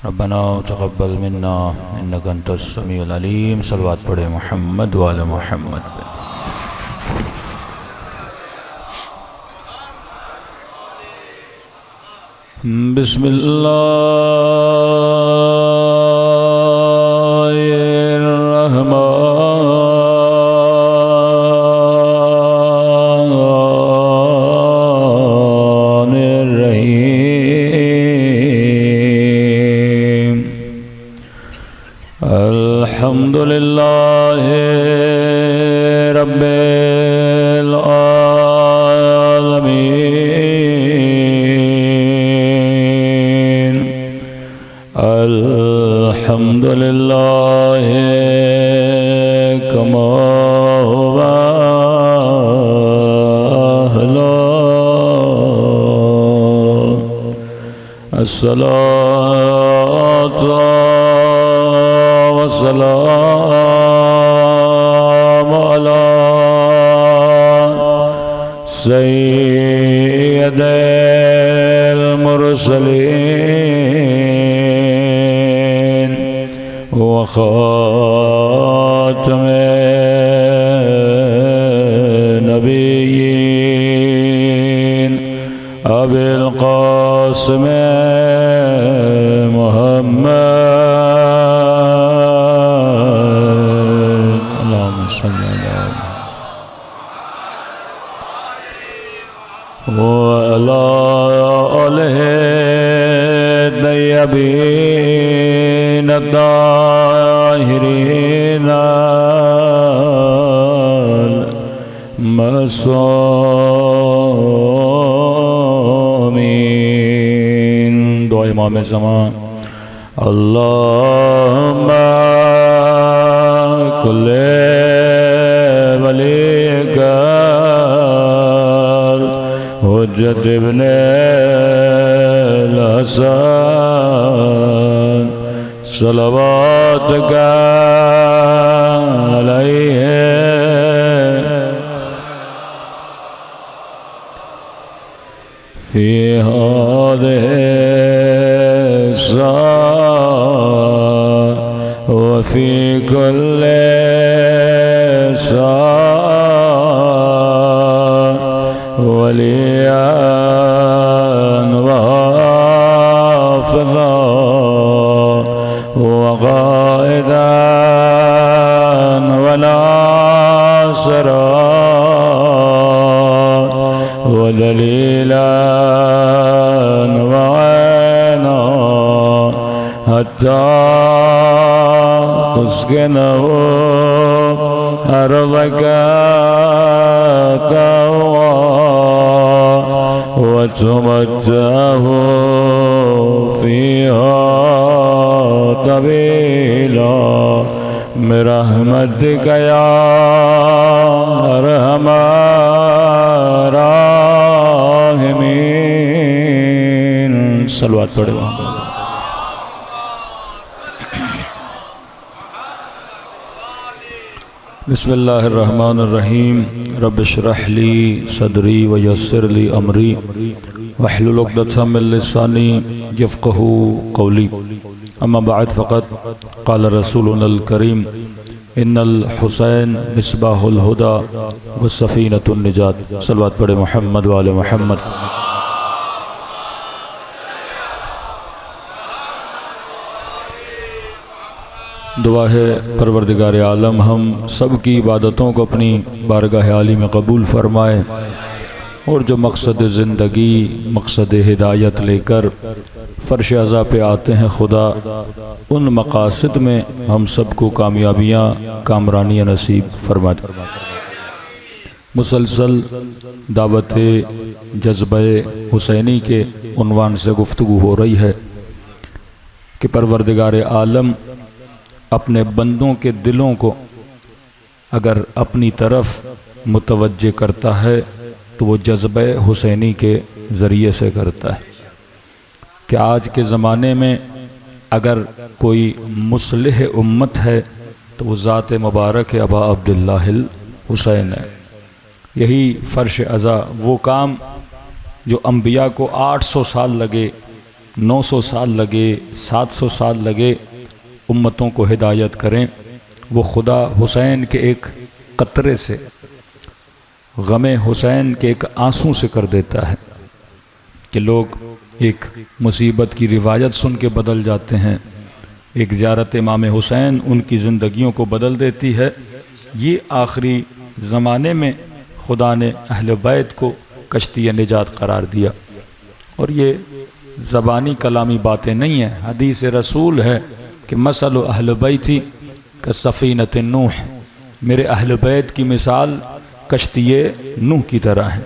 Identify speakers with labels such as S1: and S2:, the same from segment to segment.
S1: ربنا تقبل منا انك انت السميع العليم صلوات پڑھے محمد وعلى محمد. بسم اللہ الرحمن الرحیم. الحمد للہ رب الحمد للہ کما هو أهله. الصلاة والسلام على سيد المرسلين وخاتم النبيين أبي القاسم محمد اللهم صل على وعلى آله الطيبين الطاهرين المعصومين. دعا امام زمان. اللهم كل وليك حجت ابن الحسن صلواتك عليه في هذه الساعة وفي كل ساعة وليا وحافظا وقائدا وناصرا ودليلا وعينا حتى تسكنه أرضك طوعا وتمتعه فيها طويلا برحمتك يا أرحم الراحمين. صلوات پڑھے. بسم اللہ الرحمن الرحیم. رب اشرح لی صدری ویسر لی امری واحلل عقدۃ من لسانی یفقہوا قولی. اما بعد فقد قال رسولنا الکریم ان الحسین مصباح الہدی وسفینۃ النجات. صلوات پڑھے محمد وعلی محمد. دعا ہے پروردگار عالم ہم سب کی عبادتوں کو اپنی بارگاہ عالی میں قبول فرمائے اور جو مقصد زندگی مقصد ہدایت لے کر فرش عزا پہ آتے ہیں خدا ان مقاصد میں ہم سب کو کامیابیاں کامرانیاں نصیب فرما دے. مسلسل دعوت جذبہ حسینی کے عنوان سے گفتگو ہو رہی ہے کہ پروردگار عالم اپنے بندوں کے دلوں کو اگر اپنی طرف متوجہ کرتا ہے تو وہ جذبہ حسینی کے ذریعے سے کرتا ہے. کہ آج کے زمانے میں اگر کوئی مصلح امت ہے تو وہ ذات مبارک ابا عبداللہ الحسین ہے. یہی فرش عزا وہ کام جو انبیاء کو 800 سال لگے 900 سال لگے، 700 سال لگے امتوں کو ہدایت کریں، وہ خدا حسین کے ایک قطرے سے، غم حسین کے ایک آنسوں سے کر دیتا ہے کہ لوگ ایک مصیبت کی روایت سن کے بدل جاتے ہیں۔ ایک زیارت امام حسین ان کی زندگیوں کو بدل دیتی ہے۔ یہ آخری زمانے میں خدا نے اہل بیت کو کشتی نجات قرار دیا، اور یہ زبانی کلامی باتیں نہیں ہیں، حدیث رسول ہے کہ مثل اہل بیتی کسفینۃ نوح، میرے اہل بیت کی مثال کشتی نوح کی طرح ہے،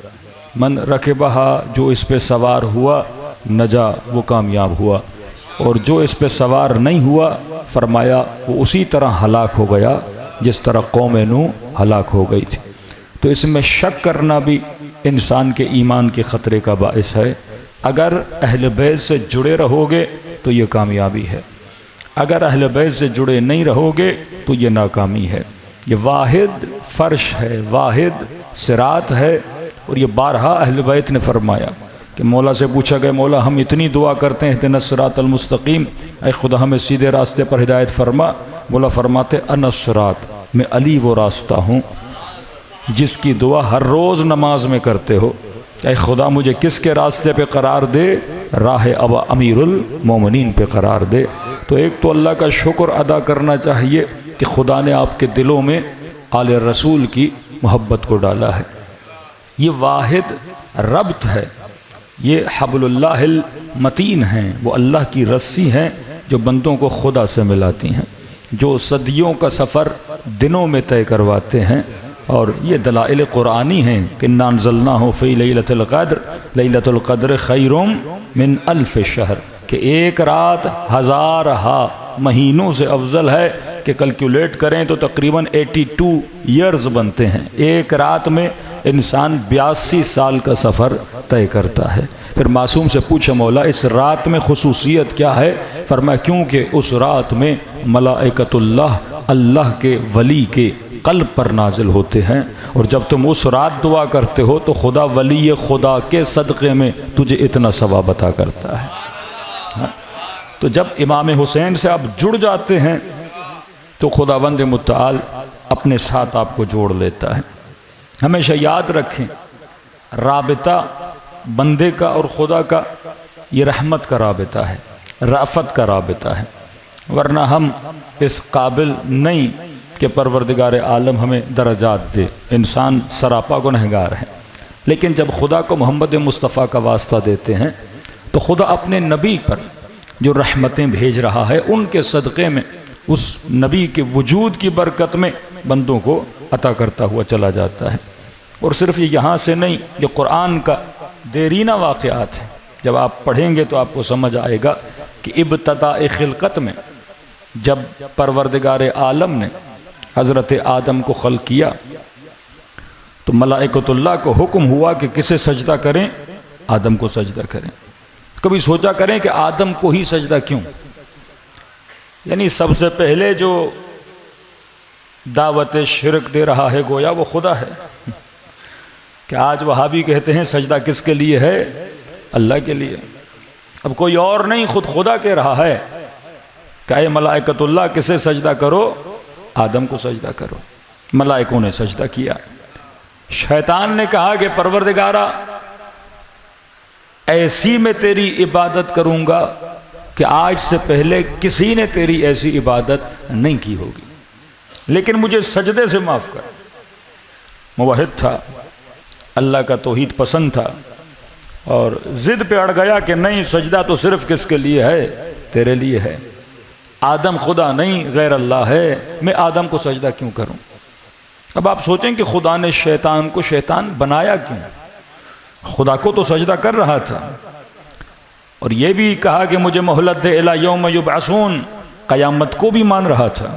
S1: من رکبہا، جو اس پہ سوار ہوا، نجا، وہ کامیاب ہوا، اور جو اس پہ سوار نہیں ہوا فرمایا وہ اسی طرح ہلاک ہو گیا جس طرح قوم نوح ہلاک ہو گئی تھی۔ تو اس میں شک کرنا بھی انسان کے ایمان کے خطرے کا باعث ہے۔ اگر اہل بیت سے جڑے رہو گے تو یہ کامیابی ہے، اگر اہل بیت سے جڑے نہیں رہو گے تو یہ ناکامی ہے۔ یہ واحد فرش ہے، واحد صراط ہے، اور یہ بارہا اہل بیت نے فرمایا کہ مولا سے پوچھا گیا مولا ہم اتنی دعا کرتے ہیں اہدنا الصراط المستقیم، اے خدا ہمیں سیدھے راستے پر ہدایت فرما۔ مولا فرماتے انا الصراط، میں علی وہ راستہ ہوں جس کی دعا ہر روز نماز میں کرتے ہو، اے خدا مجھے کس کے راستے پہ قرار دے، راہ ابا امیر المومنین پہ قرار دے۔ تو ایک تو اللہ کا شکر ادا کرنا چاہیے کہ خدا نے آپ کے دلوں میں آل رسول کی محبت کو ڈالا ہے۔ یہ واحد ربط ہے، یہ حبل اللہ المتین ہیں، وہ اللہ کی رسی ہیں جو بندوں کو خدا سے ملاتی ہیں، جو صدیوں کا سفر دنوں میں طے کرواتے ہیں۔ اور یہ دلائل قرآنی ہیں کہ انا انزلناہ فی لیلۃ القدر، لیلۃ القدر خیر من الف شہر، کہ ایک رات ہزارہا مہینوں سے افضل ہے، کہ کیلکولیٹ کریں تو تقریباً 82 ایئرز بنتے ہیں۔ ایک رات میں انسان 82 سال کا سفر طے کرتا ہے۔ پھر معصوم سے پوچھا مولا اس رات میں خصوصیت کیا ہے؟ فرمایا کیونکہ اس رات میں ملائکۃ اللہ، اللہ کے ولی کے قلب پر نازل ہوتے ہیں، اور جب تم اس رات دعا کرتے ہو تو خدا ولی خدا کے صدقے میں تجھے اتنا ثواب عطا کرتا ہے۔ تو جب امام حسین سے آپ جڑ جاتے ہیں تو خداوند متعال اپنے ساتھ آپ کو جوڑ لیتا ہے۔ ہمیشہ یاد رکھیں رابطہ بندے کا اور خدا کا یہ رحمت کا رابطہ ہے، رأفت کا رابطہ ہے، ورنہ ہم اس قابل نہیں کہ پروردگار عالم ہمیں درجات دے، انسان سراپا گنہگار ہے۔ لیکن جب خدا کو محمد مصطفیٰ کا واسطہ دیتے ہیں تو خدا اپنے نبی پر جو رحمتیں بھیج رہا ہے ان کے صدقے میں، اس نبی کے وجود کی برکت میں بندوں کو عطا کرتا ہوا چلا جاتا ہے۔ اور صرف یہ یہاں سے نہیں، یہ قرآن کا دیرینہ واقعات ہیں، جب آپ پڑھیں گے تو آپ کو سمجھ آئے گا کہ ابتداء خلقت میں جب پروردگار عالم نے حضرت آدم کو خلق کیا تو ملائکۃ اللہ کو حکم ہوا کہ کسے سجدہ کریں؟ آدم کو سجدہ کریں۔ کبھی سوچا کریں کہ آدم کو ہی سجدہ کیوں؟ یعنی سب سے پہلے جو دعوت شرک دے رہا ہے گویا وہ خدا ہے، کہ آج وہابی کہتے ہیں سجدہ کس کے لیے ہے؟ اللہ کے لیے۔ اب کوئی اور نہیں، خود خدا کہہ رہا ہے کہ اے ملائکۃ اللہ کسے سجدہ کرو؟ آدم کو سجدہ کرو۔ ملائکوں نے سجدہ کیا۔ شیطان نے کہا کہ پروردگارا ایسی میں تیری عبادت کروں گا کہ آج سے پہلے کسی نے تیری ایسی عبادت نہیں کی ہوگی، لیکن مجھے سجدے سے معاف کر۔ موحد تھا، اللہ کا توحید پسند تھا، اور ضد پہ اڑ گیا کہ نہیں سجدہ تو صرف کس کے لیے ہے؟ تیرے لیے ہے۔ آدم خدا نہیں غیر اللہ ہے، میں آدم کو سجدہ کیوں کروں؟ اب آپ سوچیں کہ خدا نے شیطان کو شیطان بنایا کیوں؟ خدا کو تو سجدہ کر رہا تھا، اور یہ بھی کہا کہ مجھے مہلت دے الی یوم یبعثون، قیامت کو بھی مان رہا تھا،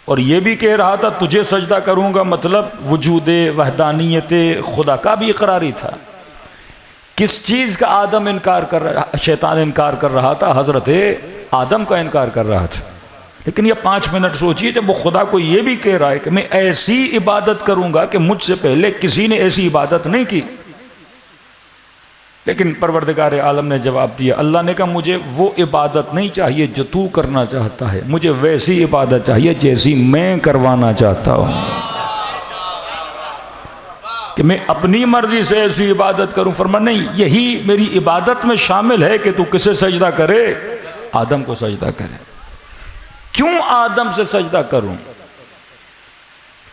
S1: اور یہ بھی کہہ رہا تھا تجھے سجدہ کروں گا، مطلب وجود وحدانیت خدا کا بھی اقراری تھا۔ کس چیز کا آدم انکار کر رہا، شیطان انکار کر رہا تھا؟ حضرت آدم کا انکار کر رہا تھا۔ لیکن یہ 5 منٹ سوچیے، جب وہ خدا کو یہ بھی کہہ رہا ہے کہ میں ایسی عبادت کروں گا کہ مجھ سے پہلے کسی نے ایسی عبادت نہیں کی، لیکن پروردگار عالم نے جواب دیا، اللہ نے کہا مجھے وہ عبادت نہیں چاہیے جو تو کرنا چاہتا ہے، مجھے ویسی عبادت چاہیے جیسی میں کروانا چاہتا ہوں، کہ میں اپنی مرضی سے ایسی عبادت کروں۔ فرمایا نہیں، یہی میری عبادت میں شامل ہے کہ تو کسے سجدہ کرے؟ آدم کو سجدہ کرے۔ کیوں آدم سے سجدہ کروں؟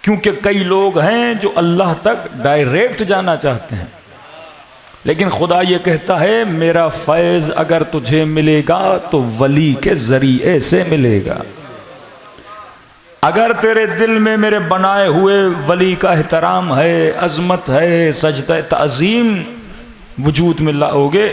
S1: کیونکہ کئی لوگ ہیں جو اللہ تک ڈائریکٹ جانا چاہتے ہیں، لیکن خدا یہ کہتا ہے میرا فیض اگر تجھے ملے گا تو ولی کے ذریعے سے ملے گا۔ اگر تیرے دل میں میرے بنائے ہوئے ولی کا احترام ہے، عظمت ہے، سجدہ تعظیم وجود میں لاؤ گے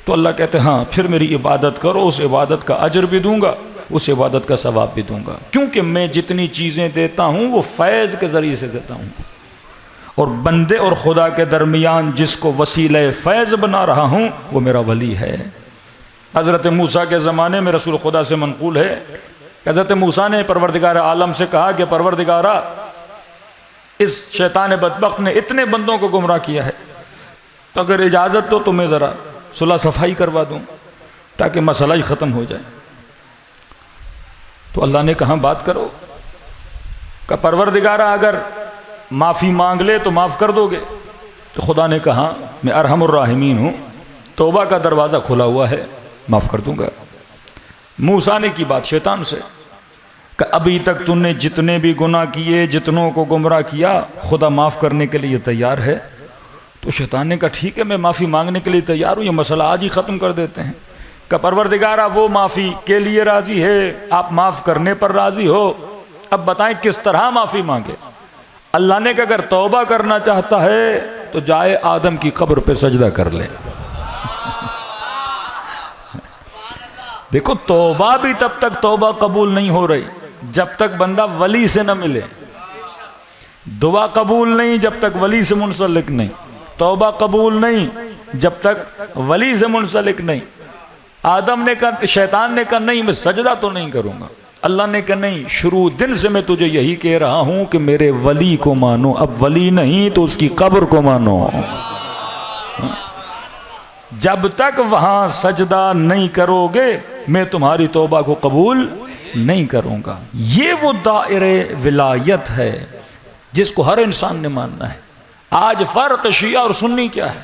S1: تو اللہ کہتے ہیں ہاں پھر میری عبادت کرو، اس عبادت کا اجر بھی دوں گا، اس عبادت کا ثواب بھی دوں گا، کیونکہ میں جتنی چیزیں دیتا ہوں وہ فیض کے ذریعے سے دیتا ہوں، اور بندے اور خدا کے درمیان جس کو وسیلہ فیض بنا رہا ہوں وہ میرا ولی ہے۔ حضرت موسیٰ کے زمانے میں رسول خدا سے منقول ہے، حضرت موسیٰ نے پروردگار عالم سے کہا کہ پروردگارہ اس شیطان بدبخت نے اتنے بندوں کو گمراہ کیا ہے، تو اگر اجازت تو تمہیں ذرا صلح صفائی کروا دوں تاکہ مسئلہ ہی ختم ہو جائے۔ تو اللہ نے کہا بات کرو، کہ پروردگارہ اگر معافی مانگ لے تو معاف کر دو گے؟ تو خدا نے کہا میں ارحم الراحمین ہوں، توبہ کا دروازہ کھلا ہوا ہے، معاف کر دوں گا۔ موسیٰ نے کی بات شیطان سے کہ ابھی تک تم نے جتنے بھی گناہ کیے، جتنوں کو گمراہ کیا، خدا معاف کرنے کے لیے تیار ہے۔ تو شیطان نے کہا ٹھیک ہے میں معافی مانگنے کے لیے تیار ہوں، یہ مسئلہ آج ہی ختم کر دیتے ہیں۔ کہ پروردگارہ وہ معافی کے لیے راضی ہے، آپ معاف کرنے پر راضی ہو، اب بتائیں کس طرح معافی مانگے؟ اللہ نے کہا اگر توبہ کرنا چاہتا ہے تو جائے آدم کی قبر پہ سجدہ کر لے۔ دیکھو توبہ بھی تب تک توبہ قبول نہیں ہو رہی جب تک بندہ ولی سے نہ ملے، دعا قبول نہیں جب تک ولی سے منسلک نہیں، توبہ قبول نہیں جب تک ولی سے منسلک نہیں۔ آدم نے کہا، شیطان نے کہا نہیں میں سجدہ تو نہیں کروں گا، اللہ نے کہا نہیں، شروع دن سے میں تجھے یہی کہہ رہا ہوں کہ میرے ولی کو مانو، اب ولی نہیں تو اس کی قبر کو مانو، جب تک وہاں سجدہ نہیں کرو گے میں تمہاری توبہ کو قبول نہیں کروں گا۔ یہ وہ دائرے ولایت ہے جس کو ہر انسان نے ماننا ہے۔ آج فرق شیعہ اور سنی کیا ہے؟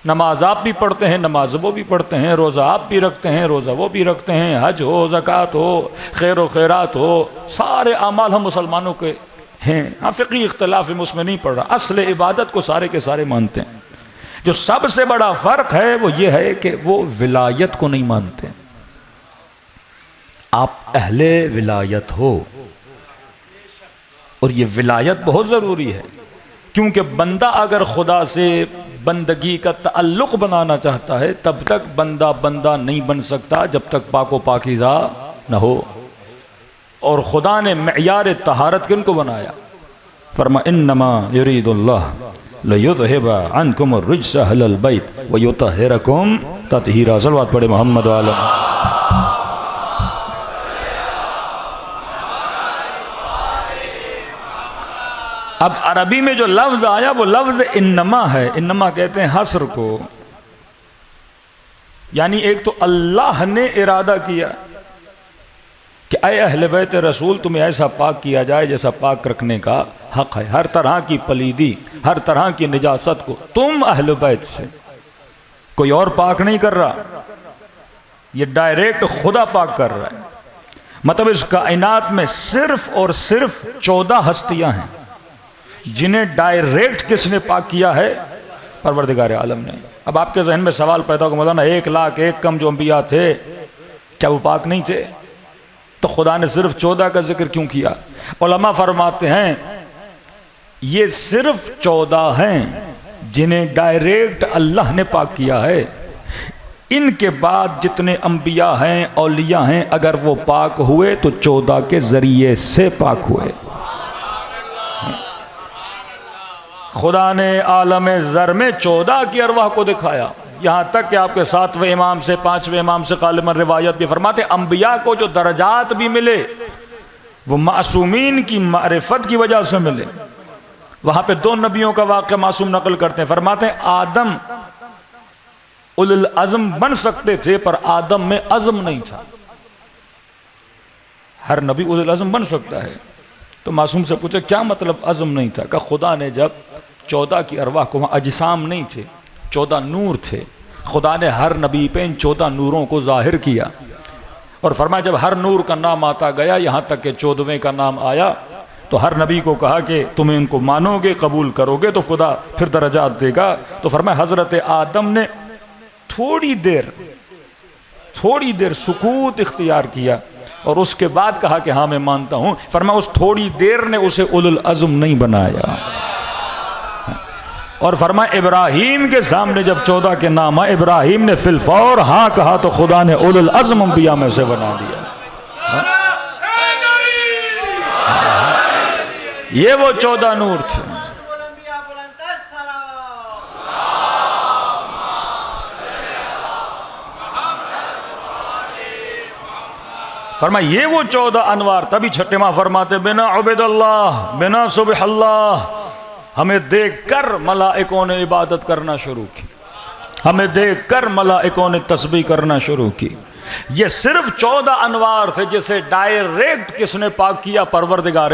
S1: نماز آپ بھی پڑھتے ہیں، نماز وہ بھی پڑھتے ہیں، روزہ آپ بھی رکھتے ہیں، روزہ وہ بھی رکھتے ہیں، حج ہو، زکوٰۃ ہو، خیر و خیرات ہو، سارے اعمال ہم مسلمانوں کے ہیں۔ ہاں فقہی اختلاف ہے، اس میں نہیں پڑھ رہا، اصل عبادت کو سارے کے سارے مانتے ہیں۔ جو سب سے بڑا فرق ہے وہ یہ ہے کہ وہ ولایت کو نہیں مانتے۔ آپ اہل ولایت ہو، اور یہ ولایت بہت ضروری ہے، کیونکہ بندہ اگر خدا سے بندگی کا تعلق بنانا چاہتا ہے تب تک بندہ نہیں بن سکتا جب تک پاک و پاکیزہ نہ ہو۔ اور خدا نے معیار طہارت کن کو بنایا؟ فرما انما یرید اللہ لیذہب عنکم الرجس اہل البیت ویطہرکم تطہیرا۔ صلوات پڑھے محمد والا۔ اب عربی میں جو لفظ آیا وہ لفظ انما ہے۔ انما کہتے ہیں حصر کو، یعنی ایک تو اللہ نے ارادہ کیا کہ اے اہل بیت رسول تمہیں ایسا پاک کیا جائے جیسا پاک رکھنے کا حق ہے، ہر طرح کی پلیدی، ہر طرح کی نجاست کو تم اہل بیت سے، کوئی اور پاک نہیں کر رہا، یہ ڈائریکٹ خدا پاک کر رہا ہے۔ مطلب اس کائنات میں صرف اور صرف 14 ہستیاں ہیں جنہیں ڈائریکٹ کس نے پاک کیا ہے؟ پروردگار عالم نے۔ اب آپ کے ذہن میں سوال پیدا ہوگا مولانا 1,00,000 کم جو انبیاء تھے کیا وہ پاک نہیں تھے؟ تو خدا نے صرف 14 کا ذکر کیوں کیا؟ علماء فرماتے ہیں یہ صرف 14 ہیں جنہیں ڈائریکٹ اللہ نے پاک کیا ہے، ان کے بعد جتنے انبیاء ہیں، اولیاء ہیں، اگر وہ پاک ہوئے تو 14 کے ذریعے سے پاک ہوئے۔ خدا نے عالم ذر میں 14 کی ارواح کو دکھایا، یہاں تک کہ آپ کے 7ویں امام سے 5ویں امام سے غالباً روایت بھی فرماتے انبیاء کو جو درجات بھی ملے وہ معصومین کی معرفت کی وجہ سے ملے۔ وہاں پہ 2 نبیوں کا واقعہ معصوم نقل کرتے ہیں، فرماتے ہیں آدم اولو العزم بن سکتے تھے پر آدم میں عزم نہیں تھا. ہر نبی اولو العزم بن سکتا ہے. تو معصوم سے پوچھا کیا مطلب عزم نہیں تھا؟ کہ خدا نے جب 14 کی ارواح کو، وہاں اجسام نہیں تھے، 14 نور تھے، خدا نے ہر نبی پہ ان 14 نوروں کو ظاہر کیا اور فرمایا جب ہر نور کا نام آتا گیا یہاں تک کہ 14ویں کا نام آیا تو ہر نبی کو کہا کہ تم ان کو مانو گے، قبول کرو گے تو خدا پھر درجات دے گا. تو فرمایا حضرت آدم نے تھوڑی دیر سکوت اختیار کیا اور اس کے بعد کہا کہ ہاں میں مانتا ہوں. فرمایا اس تھوڑی دیر نے اسے اولو العزم نہیں بنایا. اور فرمایا ابراہیم کے سامنے جب 14 کے نام آئے ابراہیم نے فی الفور ہاں کہا تو خدا نے اولو العزم انبیاء میں سے بنا دیا. یہ وہ 14 نور تھے. فرمایا یہ وہ 14 انوار. تبھی چھٹے ماہ فرماتے بنا عبد اللہ بنا سبح اللہ. ہمیں دیکھ کر ملائکوں نے عبادت کرنا شروع کی، ہمیں دیکھ کر ملائکوں نے تسبیح کرنا شروع کی. یہ صرف 14 انوار تھے جسے ڈائریکٹ کس نے پاک کیا؟ پروردگار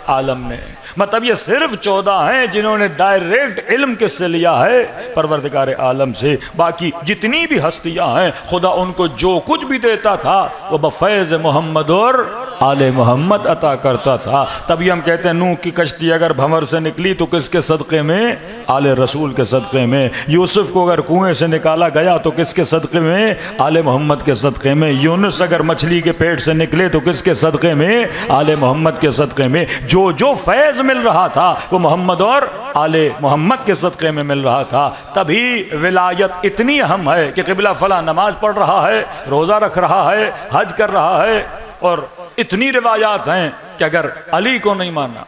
S1: عالم نے. مطلب یہ صرف 14 ہیں جنہوں نے ڈائریکٹ علم کس سے لیا ہے؟ پروردگار عالم سے. باقی جتنی بھی ہستیاں ہیں خدا ان کو جو کچھ بھی دیتا تھا وہ بفیض محمد اور آل محمد عطا کرتا تھا. تبھی ہم کہتے ہیں نوح کی کشتی اگر بھنور سے نکلی تو کس کے صدقے میں؟ آل رسول کے صدقے میں. یوسف کو اگر کنویں سے نکالا گیا تو کس کے صدقے میں؟ آل محمد کے صدقے میں. یونس اگر مچھلی کے پیٹ سے نکلے تو کس کے صدقے میں؟ آل محمد کے صدقے میں. جو فیض مل رہا تھا وہ محمد اور آل محمد کے صدقے میں مل رہا تھا. تبھی ولایت اتنی اہم ہے کہ قبلہ فلاں نماز پڑھ رہا ہے، روزہ رکھ رہا ہے، حج کر رہا ہے، اور اتنی روایات ہیں کہ اگر علی کو نہیں مانا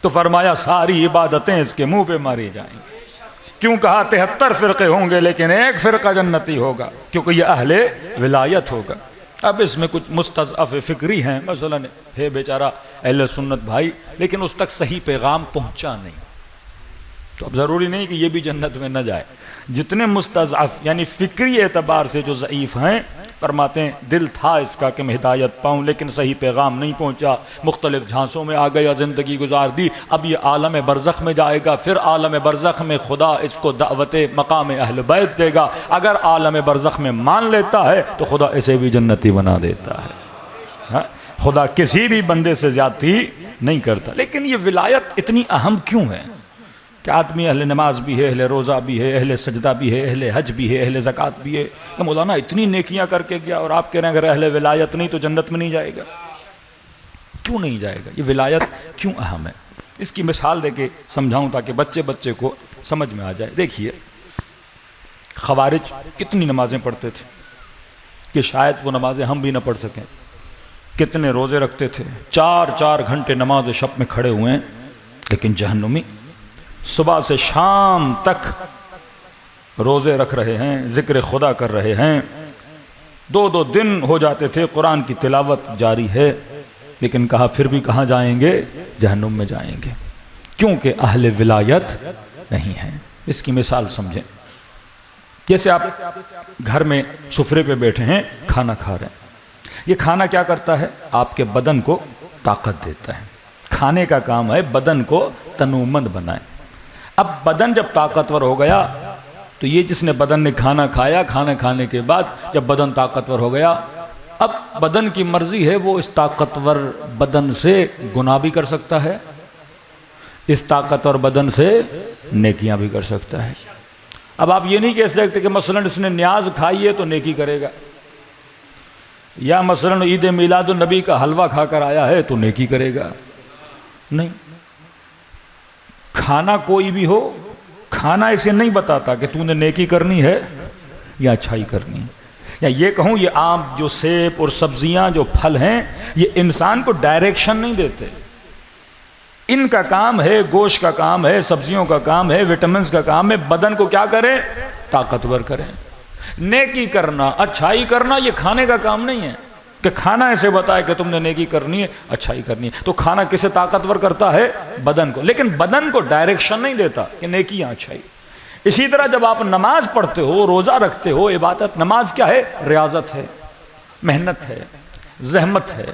S1: تو فرمایا ساری عبادتیں اس کے منہ پہ ماری جائیں گی. کیوں کہا 73 فرقے ہوں گے لیکن ایک فرقہ جنتی ہوگا، کیونکہ یہ اہل ولایت ہوگا. اب اس میں کچھ مستضعف فکری ہیں، مثلا ہے بیچارہ اہل سنت بھائی لیکن اس تک صحیح پیغام پہنچا نہیں، تو اب ضروری نہیں کہ یہ بھی جنت میں نہ جائے. جتنے مستضعف یعنی فکری اعتبار سے جو ضعیف ہیں فرماتے ہیں دل تھا اس کا کہ میں ہدایت پاؤں لیکن صحیح پیغام نہیں پہنچا، مختلف جھانسوں میں آ گیا، زندگی گزار دی. اب یہ عالم برزخ میں جائے گا، پھر عالم برزخ میں خدا اس کو دعوت مقام اہل بیت دے گا. اگر عالم برزخ میں مان لیتا ہے تو خدا اسے بھی جنتی بنا دیتا ہے. خدا کسی بھی بندے سے زیادتی نہیں کرتا. لیکن یہ ولایت اتنی اہم کیوں ہے کہ آدمی اہل نماز بھی ہے، اہل روزہ بھی ہے، اہل سجدہ بھی ہے، اہل حج بھی ہے، اہل زکوٰۃ بھی ہے، کہ مولانا اتنی نیکیاں کر کے گیا اور آپ کہہ رہے ہیں اگر اہل ولایت نہیں تو جنت میں نہیں جائے گا؟ کیوں نہیں جائے گا؟ یہ ولایت کیوں اہم ہے؟ اس کی مثال دے کے سمجھاؤں تاکہ بچے کو سمجھ میں آ جائے. دیکھیے خوارج کتنی نمازیں پڑھتے تھے کہ شاید وہ نمازیں ہم بھی نہ پڑھ سکیں. کتنے روزے رکھتے تھے، 4 گھنٹے نماز شب میں کھڑے ہوئے ہیں. لیکن جہنمی صبح سے شام تک روزے رکھ رہے ہیں، ذکر خدا کر رہے ہیں، 2 دن ہو جاتے تھے، قرآن کی تلاوت جاری ہے، لیکن کہا پھر بھی کہاں جائیں گے؟ جہنم میں جائیں گے، کیونکہ اہل ولایت نہیں ہیں. اس کی مثال سمجھیں. جیسے آپ گھر میں سفرے پہ بیٹھے ہیں، کھانا کھا رہے ہیں. یہ کھانا کیا کرتا ہے؟ آپ کے بدن کو طاقت دیتا ہے. کھانے کا کام ہے بدن کو تنومند بنائے. اب بدن جب طاقتور ہو گیا تو یہ جس نے بدن نے کھانا کھایا، کھانا کھانے کے بعد جب بدن طاقتور ہو گیا، اب بدن کی مرضی ہے وہ اس طاقتور بدن سے گناہ بھی کر سکتا ہے، اس طاقتور بدن سے نیکیاں بھی کر سکتا ہے. اب آپ یہ نہیں کہہ سکتے کہ مثلا اس نے نیاز کھائی ہے تو نیکی کرے گا، یا مثلا عید میلاد النبی کا حلوہ کھا کر آیا ہے تو نیکی کرے گا. نہیں، کھانا کوئی بھی ہو، کھانا اسے نہیں بتاتا کہ تو نے نیکی کرنی ہے یا اچھائی کرنی ہے. یا یہ کہوں یہ آم جو سیب اور سبزیاں جو پھل ہیں یہ انسان کو ڈائریکشن نہیں دیتے. ان کا کام ہے، گوشت کا کام ہے، سبزیوں کا کام ہے، وٹامنز کا کام ہے بدن کو کیا کریں؟ طاقتور کریں. نیکی کرنا، اچھائی کرنا یہ کھانے کا کام نہیں ہے کہ کھانا ایسے بتائے کہ تم نے نیکی کرنی ہے، اچھائی کرنی ہے. تو کھانا کسے طاقتور کرتا ہے؟ بدن کو. لیکن بدن کو ڈائریکشن نہیں دیتا کہ نیکی یا اچھائی. اسی طرح جب آپ نماز پڑھتے ہو، روزہ رکھتے ہو، عبادت، نماز کیا ہے؟ ریاضت ہے، محنت ہے، زحمت ہے.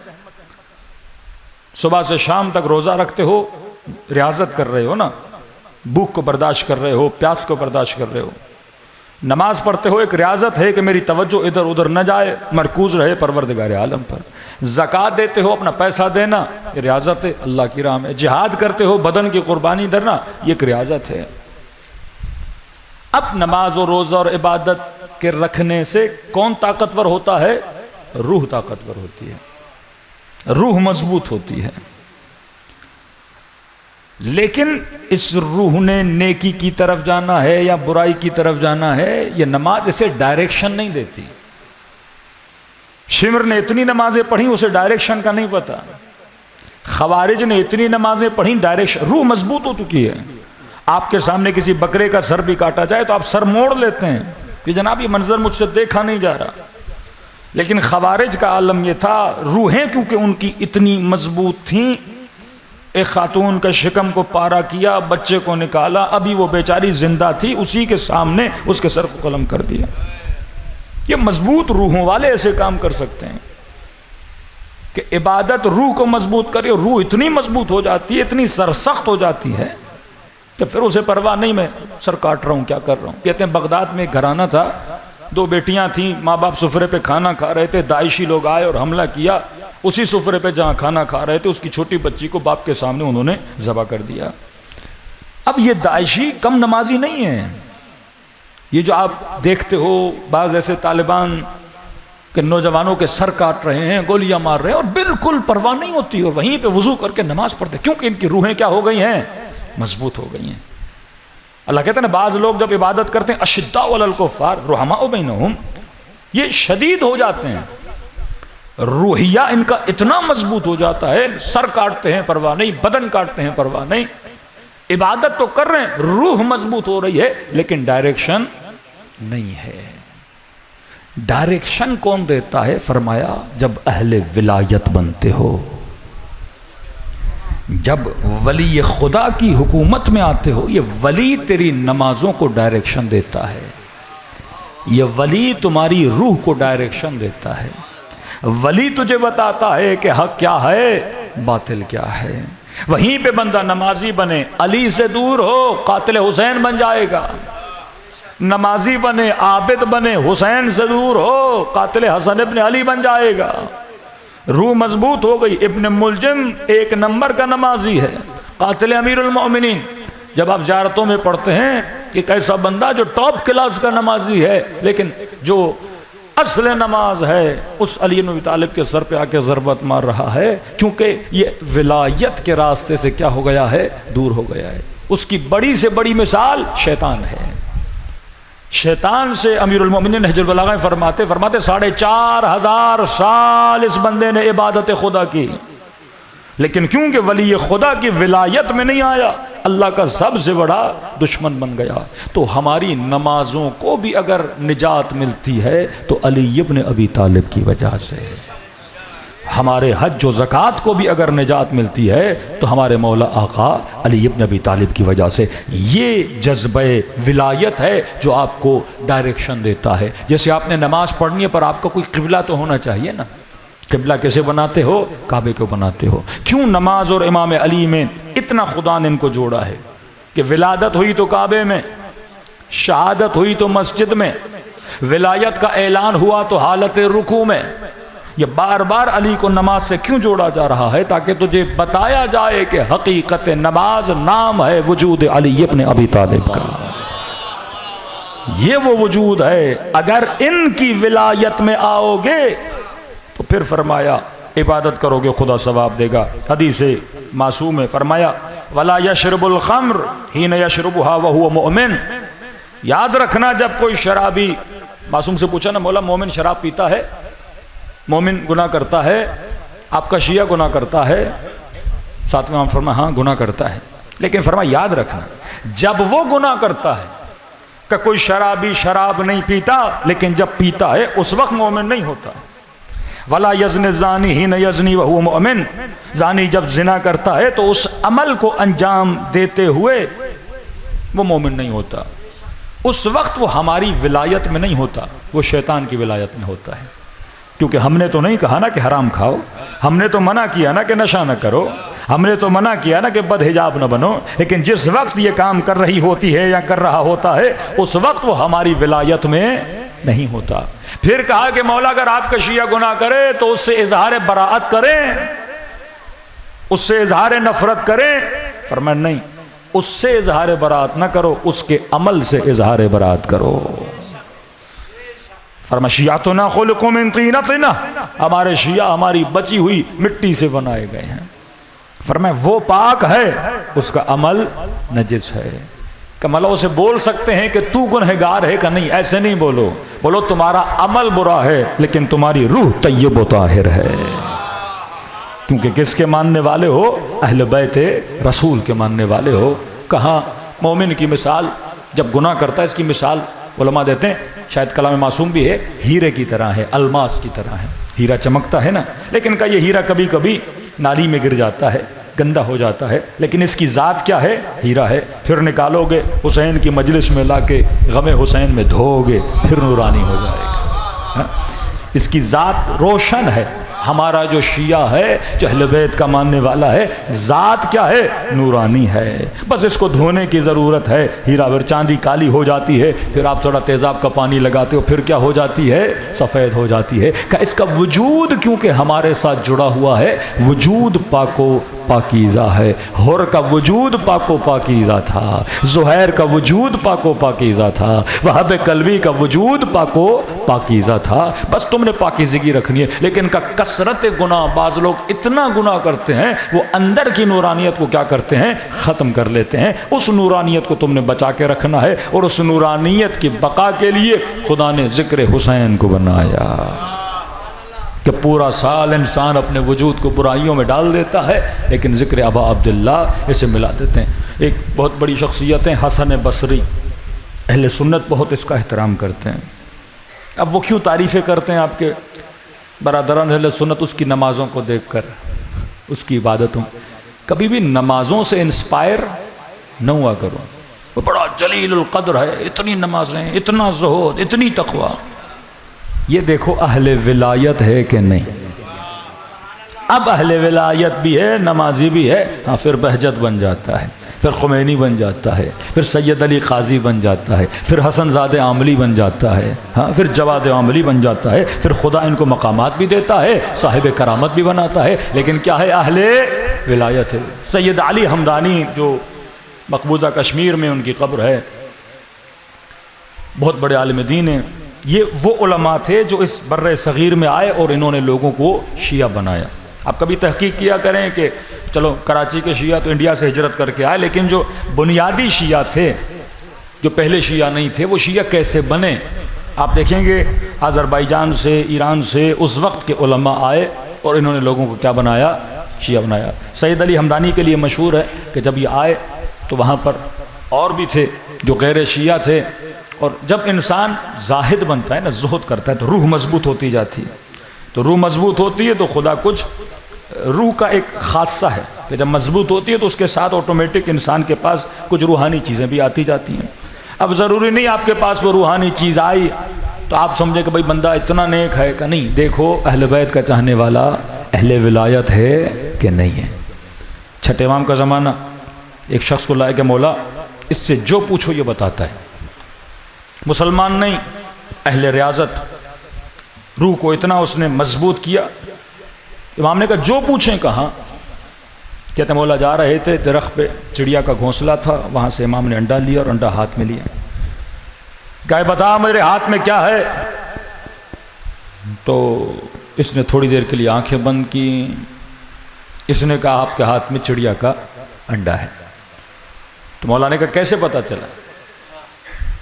S1: صبح سے شام تک روزہ رکھتے ہو، ریاضت کر رہے ہو نا، بھوک کو برداشت کر رہے ہو، پیاس کو برداشت کر رہے ہو. نماز پڑھتے ہو، ایک ریاضت ہے کہ میری توجہ ادھر ادھر نہ جائے، مرکوز رہے پروردگار عالم پر. زکوٰۃ دیتے ہو، اپنا پیسہ دینا، یہ ریاضت ہے اللہ کی راہ میں. جہاد کرتے ہو، بدن کی قربانی درنا، یہ ایک ریاضت ہے. اب نماز اور روزہ اور عبادت کے رکھنے سے کون طاقتور ہوتا ہے؟ روح طاقتور ہوتی ہے، روح مضبوط ہوتی ہے. لیکن اس روح نے نیکی کی طرف جانا ہے یا برائی کی طرف جانا ہے، یہ نماز اسے ڈائریکشن نہیں دیتی. شمر نے اتنی نمازیں پڑھی، اسے ڈائریکشن کا نہیں پتا. خوارج نے اتنی نمازیں پڑھی، ڈائریکشن، روح مضبوط ہو چکی ہے. آپ کے سامنے کسی بکرے کا سر بھی کاٹا جائے تو آپ سر موڑ لیتے ہیں کہ جناب یہ منظر مجھ سے دیکھا نہیں جا رہا. لیکن خوارج کا عالم یہ تھا، روحیں کیونکہ ان کی اتنی مضبوط تھیں، ایک خاتون کا شکم کو پارا کیا، بچے کو نکالا، ابھی وہ بیچاری زندہ تھی، اسی کے سامنے اس کے سر کو قلم کر دیا. یہ مضبوط روحوں والے ایسے کام کر سکتے ہیں کہ عبادت روح کو مضبوط کرے. روح اتنی مضبوط ہو جاتی ہے، اتنی سرسخت ہو جاتی ہے کہ پھر اسے پرواہ نہیں، میں سر کاٹ رہا ہوں، کیا کر رہا ہوں. کہتے ہیں بغداد میں ایک گھرانہ تھا، 2 بیٹیاں تھیں، ماں باپ سفرے پہ کھانا کھا رہے تھے، داعشی لوگ آئے اور حملہ کیا. اسی سفرے پہ جہاں کھانا کھا رہے تھے، اس کی چھوٹی بچی کو باپ کے سامنے انہوں نے ذبح کر دیا. اب یہ داعشی کم نمازی نہیں ہیں. یہ جو آپ دیکھتے ہو بعض ایسے طالبان کہ نوجوانوں کے سر کاٹ رہے ہیں، گولیاں مار رہے ہیں، اور بالکل پرواہ نہیں ہوتی، اور وہیں پہ وضو کر کے نماز پڑھتے، کیونکہ ان کی روحیں کیا ہو گئی ہیں؟ مضبوط ہو گئی ہیں. اللہ کہتے ہیں بعض لوگ جب عبادت کرتے ہیں، اشداء علی الکفار رحماء بینہم، یہ شدید ہو جاتے ہیں. روحیہ ان کا اتنا مضبوط ہو جاتا ہے، سر کاٹتے ہیں پرواہ نہیں، بدن کاٹتے ہیں پرواہ نہیں. عبادت تو کر رہے ہیں، روح مضبوط ہو رہی ہے، لیکن ڈائریکشن نہیں ہے. ڈائریکشن کون دیتا ہے؟ فرمایا جب اہل ولایت بنتے ہو، جب ولی خدا کی حکومت میں آتے ہو. یہ ولی تیری نمازوں کو ڈائریکشن دیتا ہے، یہ ولی تمہاری روح کو ڈائریکشن دیتا ہے. ولی تجھے بتاتا ہے کہ حق کیا ہے، باطل کیا ہے. وہیں پہ بندہ نمازی بنے، علی سے دور ہو، قاتل حسین بن جائے گا. نمازی بنے، عابد بنے، حسین سے دور ہو، قاتل حسن ابن علی بن جائے گا. روح مضبوط ہو گئی. ابن ملجم 1 نمبر کا نمازی ہے، قاتل امیر المؤمنین. جب آپ زیارتوں میں پڑھتے ہیں کہ کیسا بندہ جو ٹاپ کلاس کا نمازی ہے، لیکن جو اصل نماز ہے اس علی بن ابی طالب کے سر پہ آ کے ضربت مار رہا ہے، کیونکہ یہ ولایت کے راستے سے کیا ہو گیا ہے؟ دور ہو گیا ہے. اس کی بڑی سے بڑی مثال شیطان ہے. شیطان سے امیر المومنین نہج البلاغہ میں فرماتے 4,500 سال اس بندے نے عبادت خدا کی، لیکن کیونکہ ولی خدا کی ولایت میں نہیں آیا، اللہ کا سب سے بڑا دشمن بن گیا. تو ہماری نمازوں کو بھی اگر نجات ملتی ہے تو علی بن ابی طالب کی وجہ سے. ہمارے حج و زکوٰۃ کو بھی اگر نجات ملتی ہے تو ہمارے مولا آقا علی بن ابی طالب کی وجہ سے. یہ جذبہ ولایت ہے جو آپ کو ڈائریکشن دیتا ہے. جیسے آپ نے نماز پڑھنی ہے پر آپ کا کوئی قبلہ تو ہونا چاہیے نا. قبلہ کیسے بناتے ہو؟ کعبے کو بناتے ہو. کیوں نماز اور امام علی میں اتنا خدا نے ان کو جوڑا ہے کہ ولادت ہوئی تو کعبے میں، شہادت ہوئی تو مسجد میں، ولایت کا اعلان ہوا تو حالت رکوع میں. یہ بار بار علی کو نماز سے کیوں جوڑا جا رہا ہے؟ تاکہ تجھے بتایا جائے کہ حقیقت نماز نام ہے وجود علی ابن ابی طالب کا. یہ وہ وجود ہے. اگر ان کی ولایت میں آؤ گے تو پھر فرمایا عبادت کرو گے خدا ثواب دے گا. حدیث معصوم میں فرمایا وَلَا يَشْرُبُ الْخَمْرِ حِينَ يَشْرُبُهَا وَهُوَ مُؤْمِنٌ. یاد رکھنا جب کوئی شرابی، معصوم سے پوچھا نا مولا مومن شراب پیتا ہے؟ مومن گناہ کرتا ہے؟ آپ کا شیعہ گناہ کرتا ہے؟ ساتویں امام فرمایا ہاں گناہ کرتا ہے. لیکن فرمایا یاد رکھنا جب وہ گناہ کرتا ہے کہ کوئی شرابی شراب نہیں پیتا، لیکن جب پیتا ہے اس وقت مومن نہیں ہوتا. وَلَا يَزْنِ الزَّانِي حِينَ يَزْنِي وَهُوَ مُؤْمِنٌ. زانی جب زنا کرتا ہے تو اس عمل کو انجام دیتے ہوئے وہ مومن نہیں ہوتا. اس وقت وہ ہماری ولایت میں نہیں ہوتا، وہ شیطان کی ولایت میں ہوتا ہے، کیونکہ ہم نے تو نہیں کہا نا کہ حرام کھاؤ، ہم نے تو منع کیا نا کہ نشہ نہ کرو، ہم نے تو منع کیا نا کہ بد حجاب نہ بنو، لیکن جس وقت یہ کام کر رہی ہوتی ہے یا کر رہا ہوتا ہے اس وقت وہ ہماری ولایت میں نہیں ہوتا۔ پھر کہا کہ مولا اگر آپ کا شیعہ گناہ کرے تو اس سے اظہار براءت کریں، اس سے اظہار نفرت کریں، فرمایا نہیں، اس سے اظہار براءت نہ کرو، اس کے عمل سے اظہار براءت کرو۔ فرمایا شیعتنا خلق من طینتنا، ہمارے شیعہ ہماری بچی ہوئی مٹی سے بنائے گئے ہیں۔ فرمایا وہ پاک ہے، اس کا عمل نجس ہے۔ کہ ملا اسے بول سکتے ہیں کہ تو گنہگار ہے کہ نہیں، ایسے نہیں بولو، بولو تمہارا عمل برا ہے لیکن تمہاری روح طیب و طاہر ہے، کیونکہ کس کے ماننے والے ہو؟ اہل بیت رسول کے ماننے والے ہو۔ کہاں مومن کی مثال جب گناہ کرتا ہے، اس کی مثال علماء دیتے ہیں، شاید کلام معصوم بھی ہے، ہیرے کی طرح ہے، الماس کی طرح ہے۔ ہیرا چمکتا ہے نا، لیکن کا یہ ہیرا کبھی کبھی نالی میں گر جاتا ہے، گندا ہو جاتا ہے، لیکن اس کی ذات کیا ہے؟ ہیرا ہے۔ پھر نکالو گے حسین کی مجلس میں لا کے غم حسین میں دھو گے، پھر نورانی ہو جائے گا۔ اس کی ذات روشن ہے۔ ہمارا جو شیعہ ہے، جو اہل بیت کا ماننے والا ہے، ذات کیا ہے؟ نورانی ہے، بس اس کو دھونے کی ضرورت ہے۔ ہیرا پھر چاندی کالی ہو جاتی ہے، پھر آپ تھوڑا تیزاب کا پانی لگاتے ہو، پھر کیا ہو جاتی ہے؟ سفید ہو جاتی ہے۔ کہ اس کا وجود کیونکہ ہمارے ساتھ جڑا ہوا ہے، وجود پاک و پاکیزہ ہے۔ حر کا وجود پاک و پاکیزہ تھا، زہیر کا وجود پاک و پاکیزہ تھا، وہب کلبی کا وجود پاک و پاکیزہ تھا۔ بس تم نے پاکیزگی رکھنی ہے، لیکن کا کثرت گناہ، بعض لوگ اتنا گناہ کرتے ہیں وہ اندر کی نورانیت کو کیا کرتے ہیں؟ ختم کر لیتے ہیں۔ اس نورانیت کو تم نے بچا کے رکھنا ہے، اور اس نورانیت کی بقا کے لیے خدا نے ذکر حسین کو بنایا کہ پورا سال انسان اپنے وجود کو برائیوں میں ڈال دیتا ہے، لیکن ذکر ابا عبداللہ اسے ملا دیتے ہیں۔ ایک بہت بڑی شخصیت ہیں حسن بصری، اہل سنت بہت اس کا احترام کرتے ہیں۔ اب وہ کیوں تعریفیں کرتے ہیں آپ کے برادران اہل سنت؟ اس کی نمازوں کو دیکھ کر، اس کی عبادتوں، کبھی بھی نمازوں سے انسپائر نہ ہوا کرو۔ وہ بڑا جلیل القدر ہے، اتنی نمازیں، اتنا زہد، اتنی تقوی۔ یہ دیکھو اہل ولایت ہے کہ نہیں؟ اب اہل ولایت بھی ہے، نمازی بھی ہے، ہاں پھر بہجت بن جاتا ہے، پھر خمینی بن جاتا ہے، پھر سید علی قاضی بن جاتا ہے، پھر حسن زادہ عاملی بن جاتا ہے، ہاں پھر جواد عاملی بن جاتا ہے، پھر خدا ان کو مقامات بھی دیتا ہے، صاحب کرامت بھی بناتا ہے، لیکن کیا ہے؟ اہل ولایت ہے۔ سید علی ہمدانی جو مقبوضہ کشمیر میں ان کی قبر ہے، بہت بڑے عالم دین ہیں۔ یہ وہ علماء تھے جو اس بر صغیر میں آئے اور انہوں نے لوگوں کو شیعہ بنایا۔ آپ کبھی تحقیق کیا کریں کہ چلو کراچی کے شیعہ تو انڈیا سے ہجرت کر کے آئے، لیکن جو بنیادی شیعہ تھے، جو پہلے شیعہ نہیں تھے، وہ شیعہ کیسے بنے؟ آپ دیکھیں گے آذربائیجان سے، ایران سے اس وقت کے علماء آئے اور انہوں نے لوگوں کو کیا بنایا؟ شیعہ بنایا۔ سید علی ہمدانی کے لیے مشہور ہے کہ جب یہ آئے تو وہاں پر اور بھی تھے جو غیر شیعہ تھے، اور جب انسان زاہد بنتا ہے نا، زہد کرتا ہے، تو روح مضبوط ہوتی جاتی ہے، تو روح مضبوط ہوتی ہے تو خدا کچھ، روح کا ایک خاصہ ہے کہ جب مضبوط ہوتی ہے تو اس کے ساتھ آٹومیٹک انسان کے پاس کچھ روحانی چیزیں بھی آتی جاتی ہیں۔ اب ضروری نہیں آپ کے پاس وہ روحانی چیز آئی تو آپ سمجھیں کہ بھائی بندہ اتنا نیک ہے کہ نہیں۔ دیکھو اہل بیت کا چاہنے والا اہل ولایت ہے کہ نہیں ہے۔ چھٹے امام کا زمانہ، ایک شخص کو لائے کہ مولا اس سے جو پوچھو یہ بتاتا ہے، مسلمان نہیں، اہل ریاضت، روح کو اتنا اس نے مضبوط کیا۔ امام نے کہا جو پوچھیں کہاں؟ کہتے مولا جا رہے تھے، درخت پہ چڑیا کا گھونسلہ تھا، وہاں سے امام نے انڈا لیا اور انڈا ہاتھ میں لیا۔ کہا بتا میرے ہاتھ میں کیا ہے؟ تو اس نے تھوڑی دیر کے لیے آنکھیں بند کی، اس نے کہا آپ کے ہاتھ میں چڑیا کا انڈا ہے۔ تو مولا نے کہا کیسے پتا چلا؟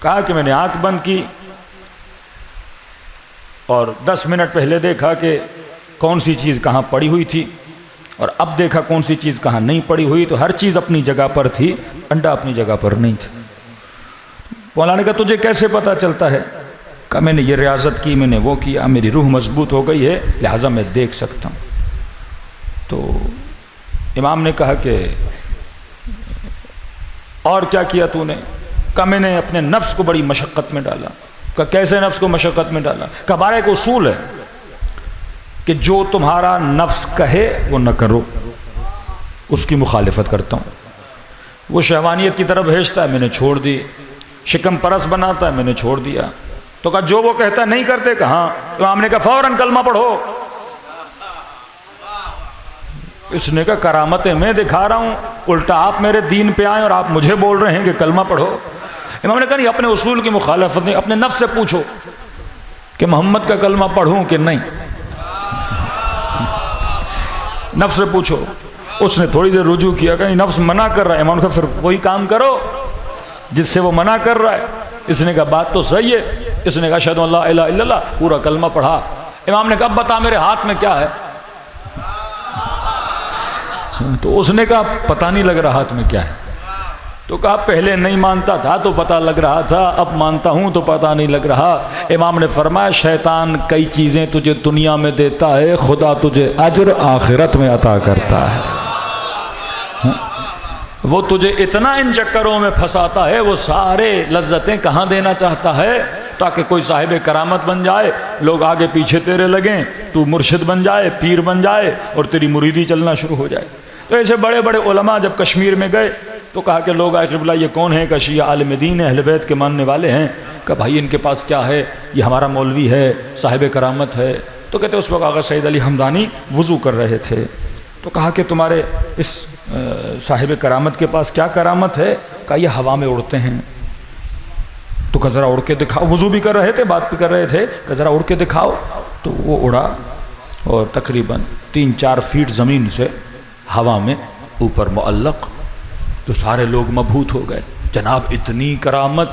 S1: کہا کہ میں نے آنکھ بند کی اور 10 منٹ پہلے دیکھا کہ کون سی چیز کہاں پڑی ہوئی تھی، اور اب دیکھا کون سی چیز کہاں نہیں پڑی ہوئی، تو ہر چیز اپنی جگہ پر تھی، انڈا اپنی جگہ پر نہیں تھا۔ مولا نے کہا تجھے کیسے پتا چلتا ہے؟ کہا میں نے یہ ریاضت کی، میں نے وہ کیا، میری روح مضبوط ہو گئی ہے، لہٰذا میں دیکھ سکتا ہوں۔ تو امام نے کہا کہ اور کیا کیا تو نے؟ کہ میں نے اپنے نفس کو بڑی مشقت میں ڈالا۔ کہ کیسے نفس کو مشقت میں ڈالا؟ کہ ہمارا ایک اصول ہے کہ جو تمہارا نفس کہے وہ نہ کرو، اس کی مخالفت کرتا ہوں۔ وہ شہوانیت کی طرف بھیجتا ہے، میں نے چھوڑ دی۔ شکم پرس بناتا ہے، میں نے چھوڑ دیا۔ تو کہا جو وہ کہتا ہے نہیں کرتے، کہاں؟ امام نے کہا فوراً کلمہ پڑھو۔ اس نے کہا کرامتیں میں دکھا رہا ہوں، الٹا آپ میرے دین پہ آئیں اور آپ مجھے بول رہے ہیں کہ کلمہ پڑھو۔ امام نے کہا نہیں، اپنے اصول کی مخالفت نہیں، اپنے نفس سے پوچھو کہ محمد کا کلمہ پڑھوں کہ نہیں، نفس سے پوچھو۔ اس نے تھوڑی دیر رجوع کیا کہ نفس منع کر رہا ہے۔ امام نے کہا پھر وہی کام کرو جس سے وہ منع کر رہا ہے۔ اس نے کہا بات تو صحیح ہے۔ اس نے کہا اشہدو ان لا الہ الا اللہ، پورا کلمہ پڑھا۔ امام نے کہا اب بتا میرے ہاتھ میں کیا ہے؟ تو اس نے کہا پتہ نہیں لگ رہا ہاتھ میں کیا ہے۔ تو کہا پہلے نہیں مانتا تھا تو پتہ لگ رہا تھا، اب مانتا ہوں تو پتہ نہیں لگ رہا۔ امام نے فرمایا شیطان کئی چیزیں تجھے دنیا میں دیتا ہے، خدا تجھے اجر آخرت میں عطا کرتا ہے۔ وہ تجھے اتنا ان چکروں میں پھنساتا ہے، وہ سارے لذتیں کہاں دینا چاہتا ہے؟ تاکہ کوئی صاحب کرامت بن جائے، لوگ آگے پیچھے تیرے لگیں، تو مرشد بن جائے، پیر بن جائے اور تیری مریدی چلنا شروع ہو جائے۔ تو ایسے بڑے بڑے علماء جب کشمیر میں گئے تو کہا کہ لوگ آئے قبلہ یہ کون ہیں؟ کہ شیعہ عالم دین اہل بیت کے ماننے والے ہیں۔ کہ بھائی ان کے پاس کیا ہے؟ یہ ہمارا مولوی ہے، صاحب کرامت ہے۔ تو کہتے اس وقت آغا سید علی حمدانی وضو کر رہے تھے۔ تو کہا کہ تمہارے اس صاحب کرامت کے پاس کیا کرامت ہے؟ کہا یہ ہوا میں اڑتے ہیں۔ تو کہ ذرا اڑ کے دکھاؤ۔ وضو بھی کر رہے تھے، بات بھی کر رہے تھے، کہ ذرا اڑ کے دکھاؤ۔ تو وہ اڑا اور تقریباً 3-4 فیٹ زمین سے ہوا میں اوپر معلق۔ تو سارے لوگ مبہوت ہو گئے، جناب اتنی کرامت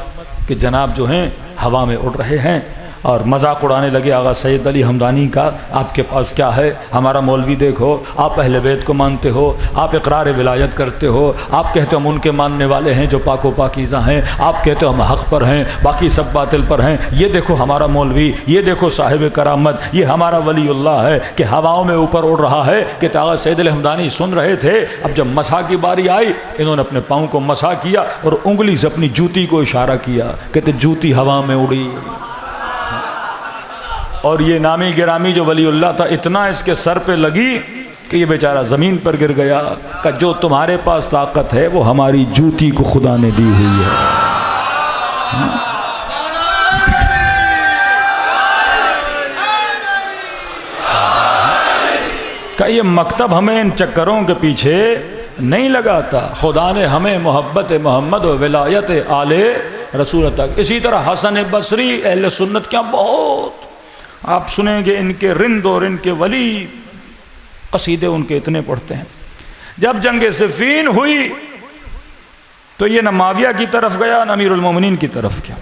S1: کہ جناب جو ہیں ہوا میں اڑ رہے ہیں۔ اور مذاق اڑانے لگے آغا سید علی حمدانی کا، آپ کے پاس کیا ہے؟ ہمارا مولوی دیکھو، آپ اہل بیت کو مانتے ہو، آپ اقرار ولایت کرتے ہو، آپ کہتے ہو ہم ان کے ماننے والے ہیں جو پاک و پاکیزہ ہیں، آپ کہتے ہو ہم حق پر ہیں، باقی سب باطل پر ہیں۔ یہ دیکھو ہمارا مولوی، یہ دیکھو صاحب کرامت، یہ ہمارا ولی اللہ ہے کہ ہواؤں میں اوپر اڑ رہا ہے۔ کہ آغا سید علی حمدانی سن رہے تھے۔ اب جب مسح کی باری آئی، انہوں نے اپنے پاؤں کو مسح کیا اور انگلی سے اپنی جوتی کو اشارہ کیا، کہتے جوتی ہوا میں اڑی۔ اور یہ نامی گرامی جو ولی اللہ تھا، اتنا اس کے سر پہ لگی کہ یہ بیچارہ زمین پر گر گیا۔ کہ جو تمہارے پاس طاقت ہے وہ ہماری جوتی کو خدا نے دی ہوئی ہے۔ کہ یہ مکتب ہمیں ان چکروں کے پیچھے نہیں لگاتا، خدا نے ہمیں محبت محمد و ولایت آل رسول تک۔ اسی طرح حسن بصری اہل سنت کیا بہت آپ سنیں گے، ان کے رند اور ان کے ولی قصیدے ان کے اتنے پڑھتے ہیں۔ جب جنگ صفین ہوئی تو یہ نہ معاویہ کی طرف گیا نہ امیر المومنین کی طرف گیا۔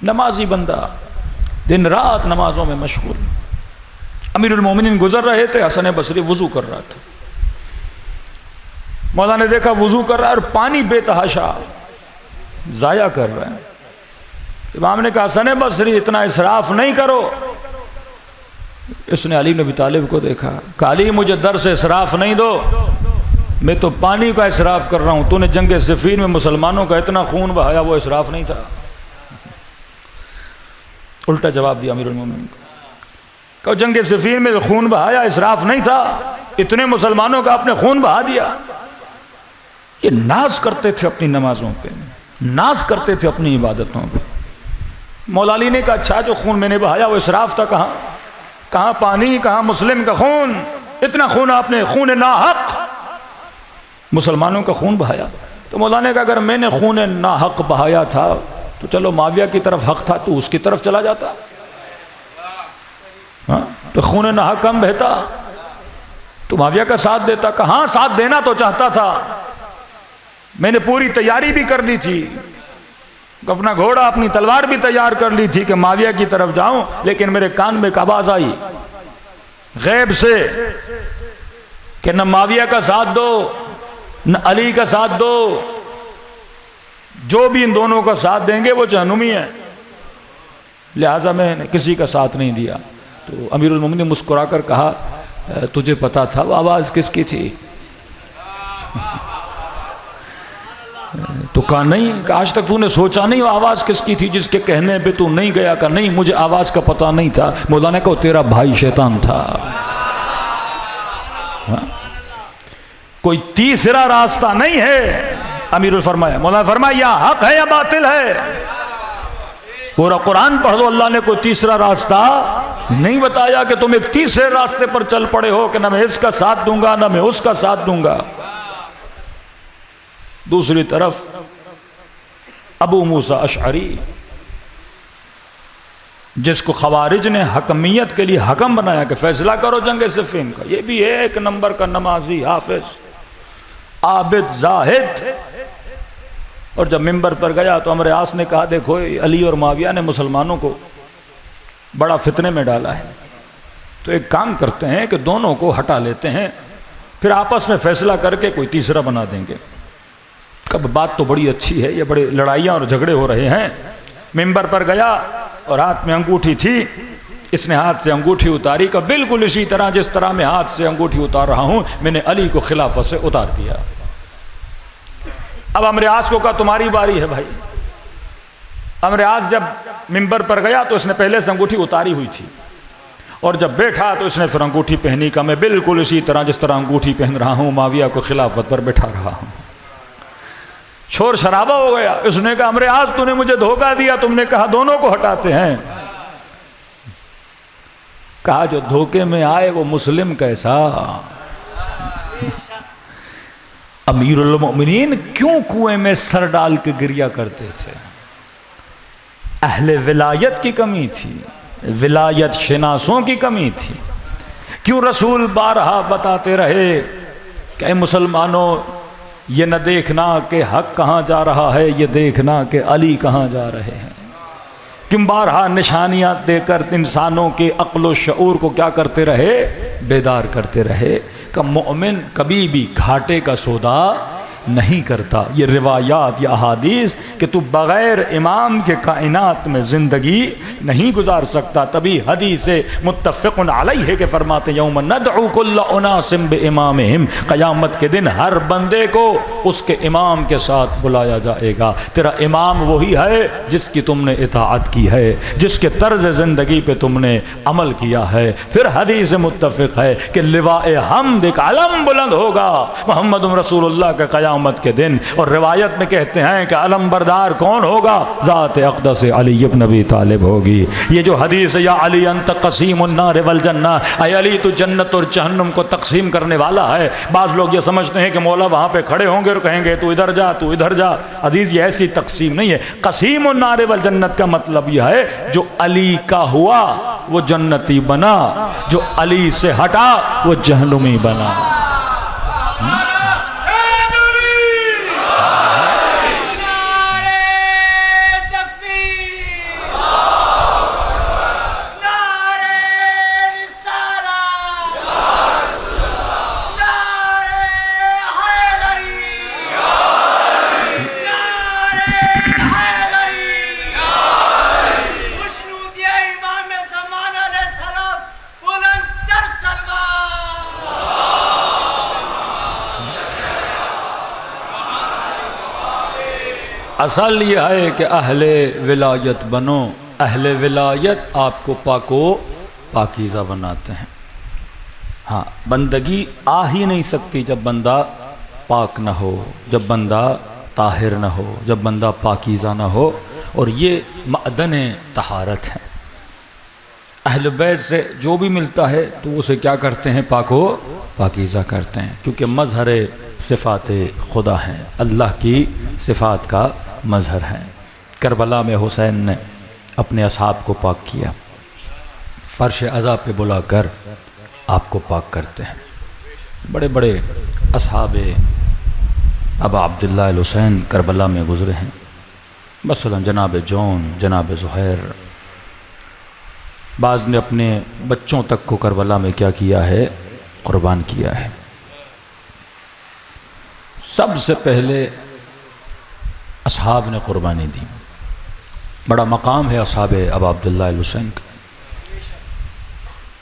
S1: نمازی بندہ، دن رات نمازوں میں مشغول۔ امیر المومنین گزر رہے تھے، حسن بصری وضو کر رہا تھا۔ مولا نے دیکھا وضو کر رہا ہے اور پانی بے تحاشا ضائع کر رہا ہے۔ امام نے کہا حسن بصری اتنا اسراف نہیں کرو۔ اس نے علی بن ابی طالب کو دیکھا، کہا علی مجھے در سے اسراف نہیں دو، میں تو پانی کا اسراف کر رہا ہوں۔ تو نے جنگ صفین میں مسلمانوں کا اتنا خون بہایا، وہ اسراف نہیں تھا؟ الٹا جواب دیا امیر المومنین کو، کہ جنگ صفین میں خون بہایا اسراف نہیں تھا، اتنے مسلمانوں کا آپ نے خون بہا دیا۔ یہ ناز کرتے تھے اپنی نمازوں پہ، ناز کرتے تھے اپنی عبادتوں پہ۔ مولا علی نے کہا اچھا جو خون میں نے بہایا وہ اسراف تھا؟ کہاں پانی، کہاں مسلم کا خون؟ اتنا خون آپ نے، خون ناحق مسلمانوں کا خون بہایا۔ تو مولا نے کہا اگر میں نے خون ناحق بہایا تھا تو چلو معاویہ کی طرف حق تھا تو اس کی طرف چلا جاتا، تو خون ناحق کم بہتا تو معاویہ کا ساتھ دیتا۔ کہاں ساتھ دینا تو چاہتا تھا، میں نے پوری تیاری بھی کر لی تھی، اپنا گھوڑا اپنی تلوار بھی تیار کر لی تھی کہ معاویہ کی طرف جاؤں، لیکن میرے کان میں ایک آواز آئی غیب سے کہ نہ معاویہ کا ساتھ دو نہ علی کا ساتھ دو، جو بھی ان دونوں کا ساتھ دیں گے وہ جہنمی ہیں، لہٰذا میں نے کسی کا ساتھ نہیں دیا۔ تو امیر المومنین نے مسکرا کر کہا تجھے پتا تھا وہ آواز کس کی تھی؟ تو کہا نہیں، کہ آج تک تو نے سوچا نہیں وہ آواز کس کی تھی جس کے کہنے پہ تو نہیں گیا؟ کہ نہیں، مجھے آواز کا پتہ نہیں تھا۔ مولا نے کہا تیرا بھائی شیطان تھا۔ کوئی تیسرا راستہ نہیں ہے۔ امیر الفرمایا، مولا نے فرمایا یا حق ہے یا باطل ہے، پورا قرآن پڑھ دو، اللہ نے کوئی تیسرا راستہ نہیں بتایا کہ تم ایک تیسرے راستے پر چل پڑے ہو کہ نہ میں اس کا ساتھ دوں گا نہ میں اس کا ساتھ دوں گا۔ دوسری طرف ابو موسیٰ اشعری، جس کو خوارج نے حکمیت کے لیے حکم بنایا کہ فیصلہ کرو جنگ صفین کا، یہ بھی ایک نمبر کا نمازی، حافظ، عابد، زاہد، اور جب منبر پر گیا تو عمرو عاص نے کہا دیکھو علی اور معاویہ نے مسلمانوں کو بڑا فتنے میں ڈالا ہے، تو ایک کام کرتے ہیں کہ دونوں کو ہٹا لیتے ہیں، پھر آپس میں فیصلہ کر کے کوئی تیسرا بنا دیں گے۔ کب بات تو بڑی اچھی ہے، یہ بڑے لڑائیاں اور جھگڑے ہو رہے ہیں۔ منبر پر گیا اور ہاتھ میں انگوٹھی تھی، اس نے ہاتھ سے انگوٹھی اتاری، کہ بالکل اسی طرح جس طرح میں ہاتھ سے انگوٹھی اتار رہا ہوں میں نے علی کو خلافت سے اتار دیا۔ اب عمرو عاص کو کہا تمہاری باری ہے بھائی۔ عمرو عاص جب منبر پر گیا تو اس نے پہلے سے انگوٹھی اتاری ہوئی تھی، اور جب بیٹھا تو اس نے پھر انگوٹھی پہنی، کہ میں بالکل اسی طرح جس طرح انگوٹھی پہن رہا ہوں معاویہ کو خلافت پر بٹھا رہا ہوں۔ شور شرابہ ہو گیا۔ اس نے کہا عمرو عاص تو نے مجھے دھوکہ دیا، تم نے کہا دونوں کو ہٹاتے ہیں۔ کہا جو دھوکے میں آئے وہ مسلم کیسا؟ امیر المؤمنین کیوں کنویں میں سر ڈال کے گریا کرتے تھے؟ اہل ولایت کی کمی تھی، ولایت شناسوں کی کمی تھی۔ کیوں رسول بارہا بتاتے رہے کہ اے مسلمانوں یہ نہ دیکھنا کہ حق کہاں جا رہا ہے، یہ دیکھنا کہ علی کہاں جا رہے ہیں۔ کیوں بارہا نشانیاں دے کر انسانوں کے عقل و شعور کو کیا کرتے رہے؟ بیدار کرتے رہے کہ مومن کبھی بھی گھاٹے کا سودا نہیں کرتا۔ یہ روایات یا احادیث کہ تو بغیر امام کے کائنات میں زندگی نہیں گزار سکتا، تبھی حدیث متفق علیہ کے فرماتے یوم ندعو کل اناس بامامہم، قیامت کے دن ہر بندے کو اس کے امام کے ساتھ بلایا جائے گا۔ تیرا امام وہی ہے جس کی تم نے اطاعت کی ہے، جس کے طرز زندگی پہ تم نے عمل کیا ہے۔ پھر حدیث متفق ہے کہ لواء حمد ایک علم بلند ہوگا محمد رسول اللہ کا قیامت کے دن، اور روایت میں کہتے ہیں کہ علم بردار کون ہوگا؟ ذات اقدس علی ابن ابی طالب ہوگی۔ یہ جو حدیث یا علی انت قسیم النار والجنہ، اے علی تو جنت اور جہنم کو تقسیم کرنے والا ہے۔ بعض لوگ یہ سمجھتے ہیں کہ مولا وہاں پہ کھڑے ہوں گے اور کہیں گے تو ادھر جا تو ادھر جا۔ عزیز یہ ایسی تقسیم نہیں ہے۔ قسیم النار والجنت کا مطلب یہ ہے جو علی کا ہوا وہ جنتی بنا، جو علی سے ہٹا وہ جہنمی بنا۔ اصل یہ ہے کہ اہل ولایت بنو۔ اہل ولایت آپ کو پاک و پاکیزہ بناتے ہیں۔ ہاں، بندگی آ ہی نہیں سکتی جب بندہ پاک نہ ہو، جب بندہ طاہر نہ ہو، جب بندہ پاکیزہ نہ ہو، اور یہ معدن طہارت ہے۔ اہل بیت سے جو بھی ملتا ہے تو اسے کیا کرتے ہیں؟ پاک و پاکیزہ کرتے ہیں، کیونکہ مظہر صفات خدا ہیں، اللہ کی صفات کا مظہر ہیں۔ کربلا میں حسین نے اپنے اصحاب کو پاک کیا، فرش عزا پہ بلا کر آپ کو پاک کرتے ہیں۔ بڑے بڑے اصحاب ابا عبداللہ الحسین کربلا میں گزرے ہیں، مثلا جناب جون، جناب زہیر۔ بعض نے اپنے بچوں تک کو کربلا میں کیا کیا ہے؟ قربان کیا ہے۔ سب سے پہلے اصحاب نے قربانی دی۔ بڑا مقام ہے اصحاب ابا عبداللہ الحسین کا۔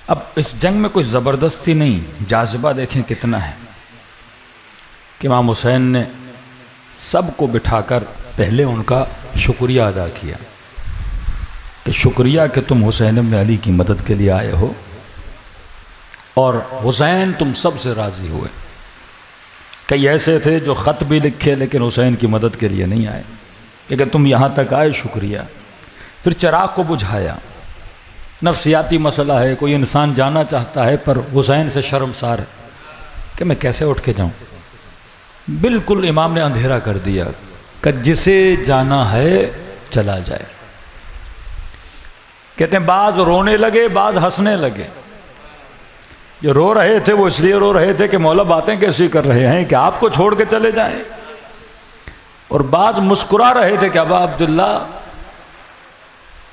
S1: اب اس جنگ میں کوئی زبردستی نہیں، جاذبہ دیکھیں کتنا ہے کہ امام حسین نے سب کو بٹھا کر پہلے ان کا شکریہ ادا کیا کہ شکریہ کہ تم حسین بن علی کی مدد کے لیے آئے ہو، اور حسین تم سب سے راضی ہوئے۔ کئی ایسے تھے جو خط بھی لکھے لیکن حسین کی مدد کے لیے نہیں آئے، لیکن تم یہاں تک آئے، شکریہ۔ پھر چراغ کو بجھایا۔ نفسیاتی مسئلہ ہے، کوئی انسان جانا چاہتا ہے پر حسین سے شرمسار ہے کہ میں کیسے اٹھ کے جاؤں۔ بالکل امام نے اندھیرا کر دیا کہ جسے جانا ہے چلا جائے۔ کہتے ہیں بعض رونے لگے، بعض ہنسنے لگے۔ جو رو رہے تھے وہ اس لیے رو رہے تھے کہ مولا باتیں کیسی کر رہے ہیں کہ آپ کو چھوڑ کے چلے جائیں، اور بعض مسکرا رہے تھے کہ ابا عبداللہ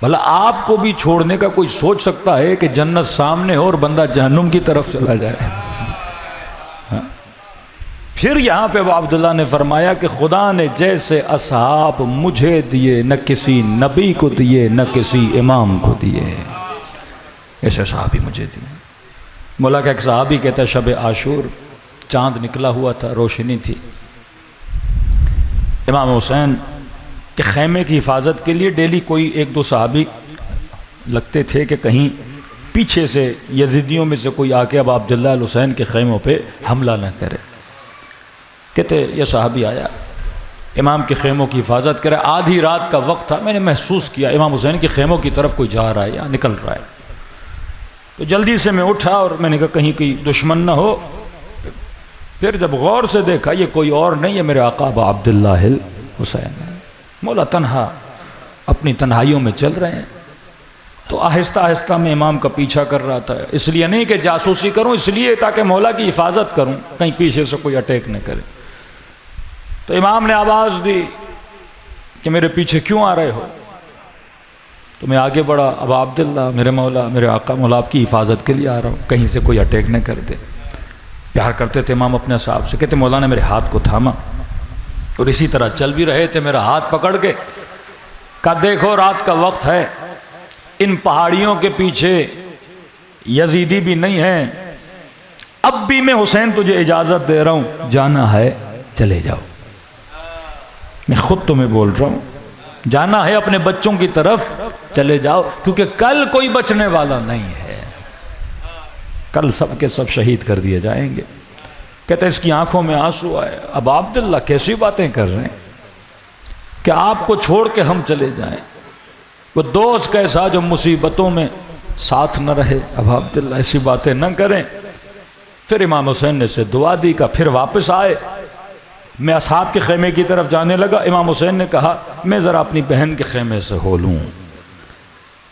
S1: بھلا آپ کو بھی چھوڑنے کا کوئی سوچ سکتا ہے کہ جنت سامنے ہو اور بندہ جہنم کی طرف چلا جائے۔ پھر یہاں پہ ابا عبداللہ نے فرمایا کہ خدا نے جیسے اصحاب مجھے دیے، نہ کسی نبی کو دیے، نہ کسی امام کو دیے، ایسے صحابی مجھے دیے۔ مولا کا ایک صحابی کہتا ہے شب عاشور چاند نکلا ہوا تھا، روشنی تھی، امام حسین کے خیمے کی حفاظت کے لیے ڈیلی کوئی ایک دو صحابی لگتے تھے کہ کہیں پیچھے سے یزیدیوں میں سے کوئی آ کے اب عبداللہ الحسین کے خیموں پہ حملہ نہ کرے۔ کہتے یہ صحابی آیا، امام کے خیموں کی حفاظت کرے۔ آدھی رات کا وقت تھا، میں نے محسوس کیا امام حسین کے خیموں کی طرف کوئی جا رہا ہے یا نکل رہا ہے، تو جلدی سے میں اٹھا اور میں نے کہا کہیں کوئی دشمن نہ ہو۔ پھر جب غور سے دیکھا یہ کوئی اور نہیں ہے، میرے آقا ابا عبداللہ الحسین ہے۔ مولا تنہا اپنی تنہائیوں میں چل رہے ہیں، تو آہستہ آہستہ میں امام کا پیچھا کر رہا تھا، اس لیے نہیں کہ جاسوسی کروں، اس لیے تاکہ مولا کی حفاظت کروں، کہیں پیچھے سے کوئی اٹیک نہ کرے۔ تو امام نے آواز دی کہ میرے پیچھے کیوں آ رہے ہو؟ تو میں آگے بڑھا، ابا عبداللہ میرے مولا، میرے آقا، مولا آپ کی حفاظت کے لیے آ رہا ہوں، کہیں سے کوئی اٹیک نہ کر دے۔ پیار کرتے تھے امام اپنے صاحب سے۔ کہتے مولا نے میرے ہاتھ کو تھاما اور اسی طرح چل بھی رہے تھے، میرا ہاتھ پکڑ کے کہا دیکھو رات کا وقت ہے، ان پہاڑیوں کے پیچھے یزیدی بھی نہیں ہیں، اب بھی میں حسین تجھے اجازت دے رہا ہوں، جانا ہے چلے جاؤ۔ میں خود تمہیں بول رہا ہوں، جانا ہے اپنے بچوں کی طرف چلے جاؤ، کیونکہ کل کوئی بچنے والا نہیں ہے، کل سب کے سب شہید کر دیے جائیں گے۔ کہتے اس کی آنکھوں میں آنسو آئے۔ اب عبداللہ کیسی باتیں کر رہے ہیں کہ آپ کو چھوڑ کے ہم چلے جائیں؟ وہ دوست کیسا جو مصیبتوں میں ساتھ نہ رہے۔ اب عبداللہ ایسی باتیں نہ کریں۔ پھر امام حسین نے سے دعا دی کا، پھر واپس آئے۔ میں اصحاب کے خیمے کی طرف جانے لگا، امام حسین نے کہا میں ذرا اپنی بہن کے خیمے سے ہو لوں۔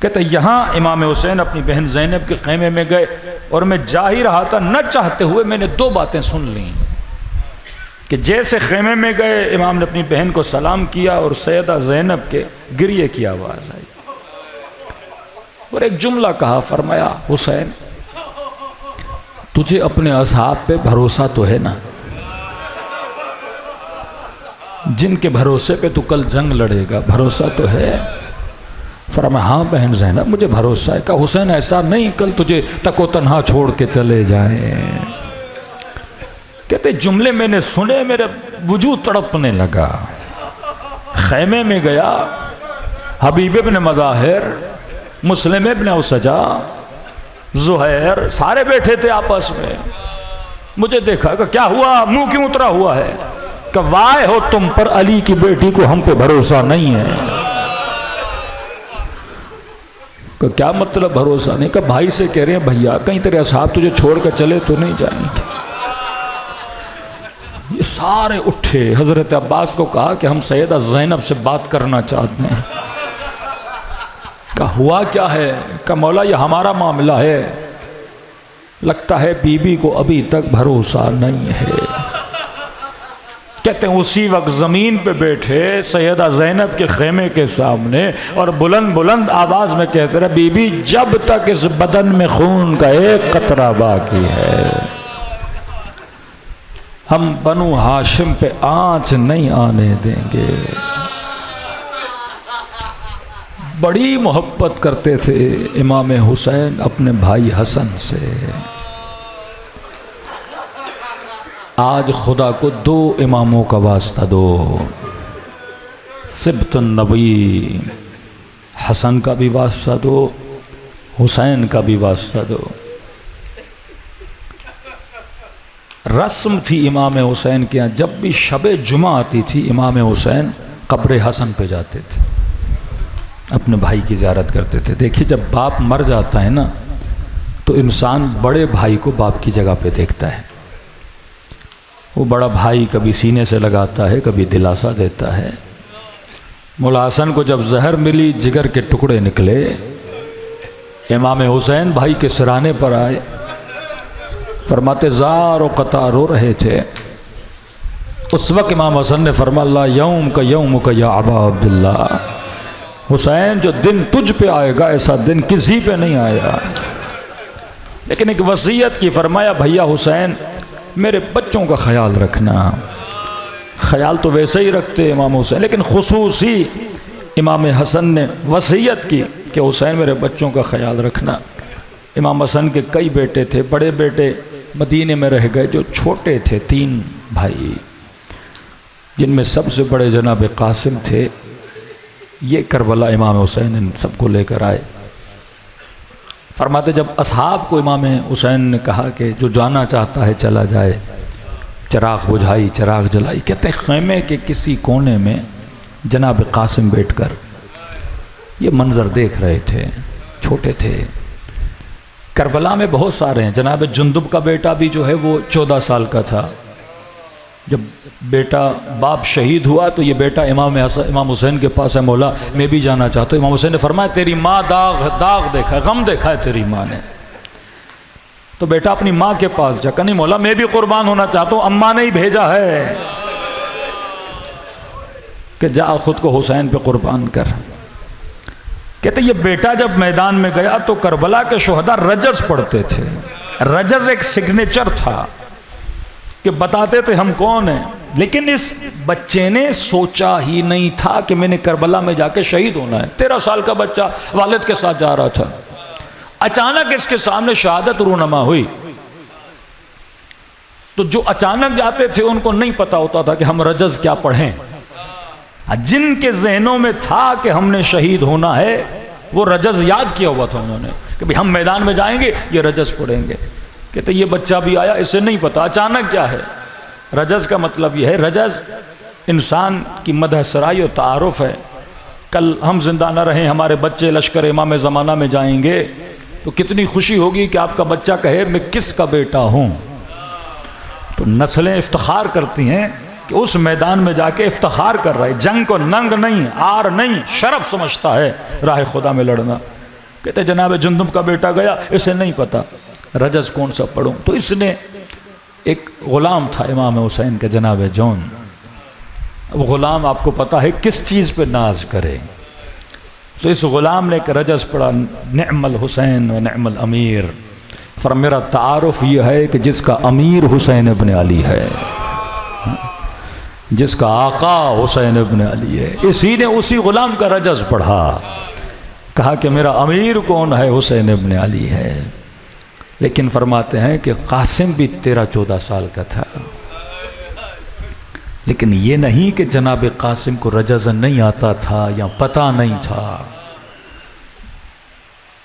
S1: کہتے یہاں امام حسین اپنی بہن زینب کے خیمے میں گئے، اور میں جا ہی رہا تھا، نہ چاہتے ہوئے میں نے دو باتیں سن لیں کہ جیسے خیمے میں گئے امام نے اپنی بہن کو سلام کیا اور سیدہ زینب کے گریے کی آواز آئی، اور ایک جملہ کہا، فرمایا حسین تجھے اپنے اصحاب پہ بھروسہ تو ہے نا، جن کے بھروسے پہ تو کل جنگ لڑے گا، بھروسہ تو ہے؟ فرمایا ہاں بہن زینب مجھے بھروسہ ہے۔ کہا حسین ایسا نہیں کل تجھے تک و تنہا چھوڑ کے چلے جائیں۔ کہتے جملے میں نے سنے، میرے وجود تڑپنے لگا۔ خیمے میں گیا، حبیب ابن مظاہر، مسلم ابن اسجا، زہیر سارے بیٹھے تھے آپس میں۔ مجھے دیکھا کہ کیا ہوا، منہ کیوں اترا ہوا ہے؟ کہ وائے ہو تم پر، علی کی بیٹی کو ہم پہ بھروسہ نہیں ہے۔ کہ کیا مطلب بھروسہ نہیں؟ کہ بھائی سے کہہ رہے ہیں بھیا کہیں تیرے اصحاب تجھے چھوڑ کر چلے تو نہیں جائیں گے۔ یہ سارے اٹھے، حضرت عباس کو کہا کہ ہم سیدہ زینب سے بات کرنا چاہتے ہیں۔ کہا ہوا کیا ہے؟ کہ مولا یہ ہمارا معاملہ ہے، لگتا ہے بی بی کو ابھی تک بھروسہ نہیں ہے۔ کہتے ہیں اسی وقت زمین پہ بیٹھے سیدہ زینب کے خیمے کے سامنے اور بلند بلند آواز میں کہتے رہے بی بی جب تک اس بدن میں خون کا ایک قطرہ باقی ہے ہم بنو ہاشم پہ آنچ نہیں آنے دیں گے۔ بڑی محبت کرتے تھے امام حسین اپنے بھائی حسن سے۔ آج خدا کو 2 اماموں کا واسطہ دو، سبط النبی، حسن کا بھی واسطہ دو، حسین کا بھی واسطہ دو۔ رسم تھی امام حسین کے یہاں، جب بھی شب جمعہ آتی تھی امام حسین قبر حسن پہ جاتے تھے، اپنے بھائی کی زیارت کرتے تھے۔ دیکھیے جب باپ مر جاتا ہے نا تو انسان بڑے بھائی کو باپ کی جگہ پہ دیکھتا ہے۔ وہ بڑا بھائی کبھی سینے سے لگاتا ہے، کبھی دلاسا دیتا ہے۔ مولا حسن کو جب زہر ملی، جگر کے ٹکڑے نکلے، امام حسین بھائی کے سرانے پر آئے، فرماتے زار و قطع رو رہے تھے۔ اس وقت امام حسن نے فرمایا اللہ یوم کا یوم کا یا ابا عبداللہ، حسین جو دن تجھ پہ آئے گا ایسا دن کسی پہ نہیں آیا۔ لیکن ایک وصیت کی، فرمایا بھیا حسین میرے بچوں کا خیال رکھنا۔ خیال تو ویسے ہی رکھتے امام حسین، لیکن خصوصی امام حسن نے وصیت کی کہ حسین میرے بچوں کا خیال رکھنا۔ امام حسن کے کئی بیٹے تھے، بڑے بیٹے مدینے میں رہ گئے، جو چھوٹے تھے 3 بھائی، جن میں سب سے بڑے جناب قاسم تھے۔ یہ کربلا امام حسین ان سب کو لے کر آئے۔ فرماتے جب اصحاب کو امام حسین نے کہا کہ جو جانا چاہتا ہے چلا جائے، چراغ بجھائی، چراغ جلائی، کہتے ہیں خیمے کے کسی کونے میں جناب قاسم بیٹھ کر یہ منظر دیکھ رہے تھے، چھوٹے تھے۔ کربلا میں بہت سارے ہیں، جناب جندب کا بیٹا بھی جو ہے وہ 14 سال کا تھا۔ جب بیٹا باپ شہید ہوا تو یہ بیٹا امام حسین کے پاس ہے، مولا میں بھی جانا چاہتا ہوں۔ امام حسین نے فرمایا تیری ماں داغ دیکھا ہے، غم دیکھا ہے تیری ماں نے، تو بیٹا اپنی ماں کے پاس جا کر، نہیں مولا میں بھی قربان ہونا چاہتا ہوں، اماں نے ہی بھیجا ہے کہ جا خود کو حسین پہ قربان کر۔ کہتے یہ بیٹا جب میدان میں گیا تو کربلا کے شہداء رجز پڑھتے تھے۔ رجز ایک سگنیچر تھا کہ بتاتے تھے ہم کون ہیں، لیکن اس بچے نے سوچا ہی نہیں تھا کہ میں نے کربلا میں جا کے شہید ہونا ہے۔ 13 سال کا بچہ والد کے ساتھ جا رہا تھا، اچانک اس کے سامنے شہادت رونما ہوئی۔ تو جو اچانک جاتے تھے ان کو نہیں پتا ہوتا تھا کہ ہم رجز کیا پڑھیں۔ جن کے ذہنوں میں تھا کہ ہم نے شہید ہونا ہے وہ رجز یاد کیا ہوا تھا انہوں نے کہ بھی ہم میدان میں جائیں گے یہ رجز پڑھیں گے۔ کہتے یہ بچہ بھی آیا، اسے نہیں پتا اچانک کیا ہے رجز کا مطلب یہ ہے، رجز انسان کی مدح سرائی و تعارف ہے۔ کل ہم زندہ نہ رہیں، ہمارے بچے لشکر امام زمانہ میں جائیں گے تو کتنی خوشی ہوگی کہ آپ کا بچہ کہے میں کس کا بیٹا ہوں۔ تو نسلیں افتخار کرتی ہیں کہ اس میدان میں جا کے افتخار کر رہا ہے، جنگ کو ننگ نہیں، آر نہیں، شرف سمجھتا ہے راہ خدا میں لڑنا۔ کہتے جناب جندب کا بیٹا گیا، اسے نہیں پتا رجز کون سا پڑھوں۔ تو اس نے ایک غلام تھا امام حسین کا جناب جون، اب غلام آپ کو پتا ہے کس چیز پہ ناز کرے، تو اس غلام نے ایک رجز پڑھا، نعم الحسین و نعم الامیر، فرمایا میرا تعارف یہ ہے کہ جس کا امیر حسین ابن علی ہے، جس کا آقا حسین ابن علی ہے۔ اسی نے اسی غلام کا رجز پڑھا، کہا کہ میرا امیر کون ہے، حسین ابن علی ہے۔ لیکن فرماتے ہیں کہ قاسم بھی 13-14 سال کا تھا، لیکن یہ نہیں کہ جناب قاسم کو رجز نہیں آتا تھا یا پتہ نہیں تھا۔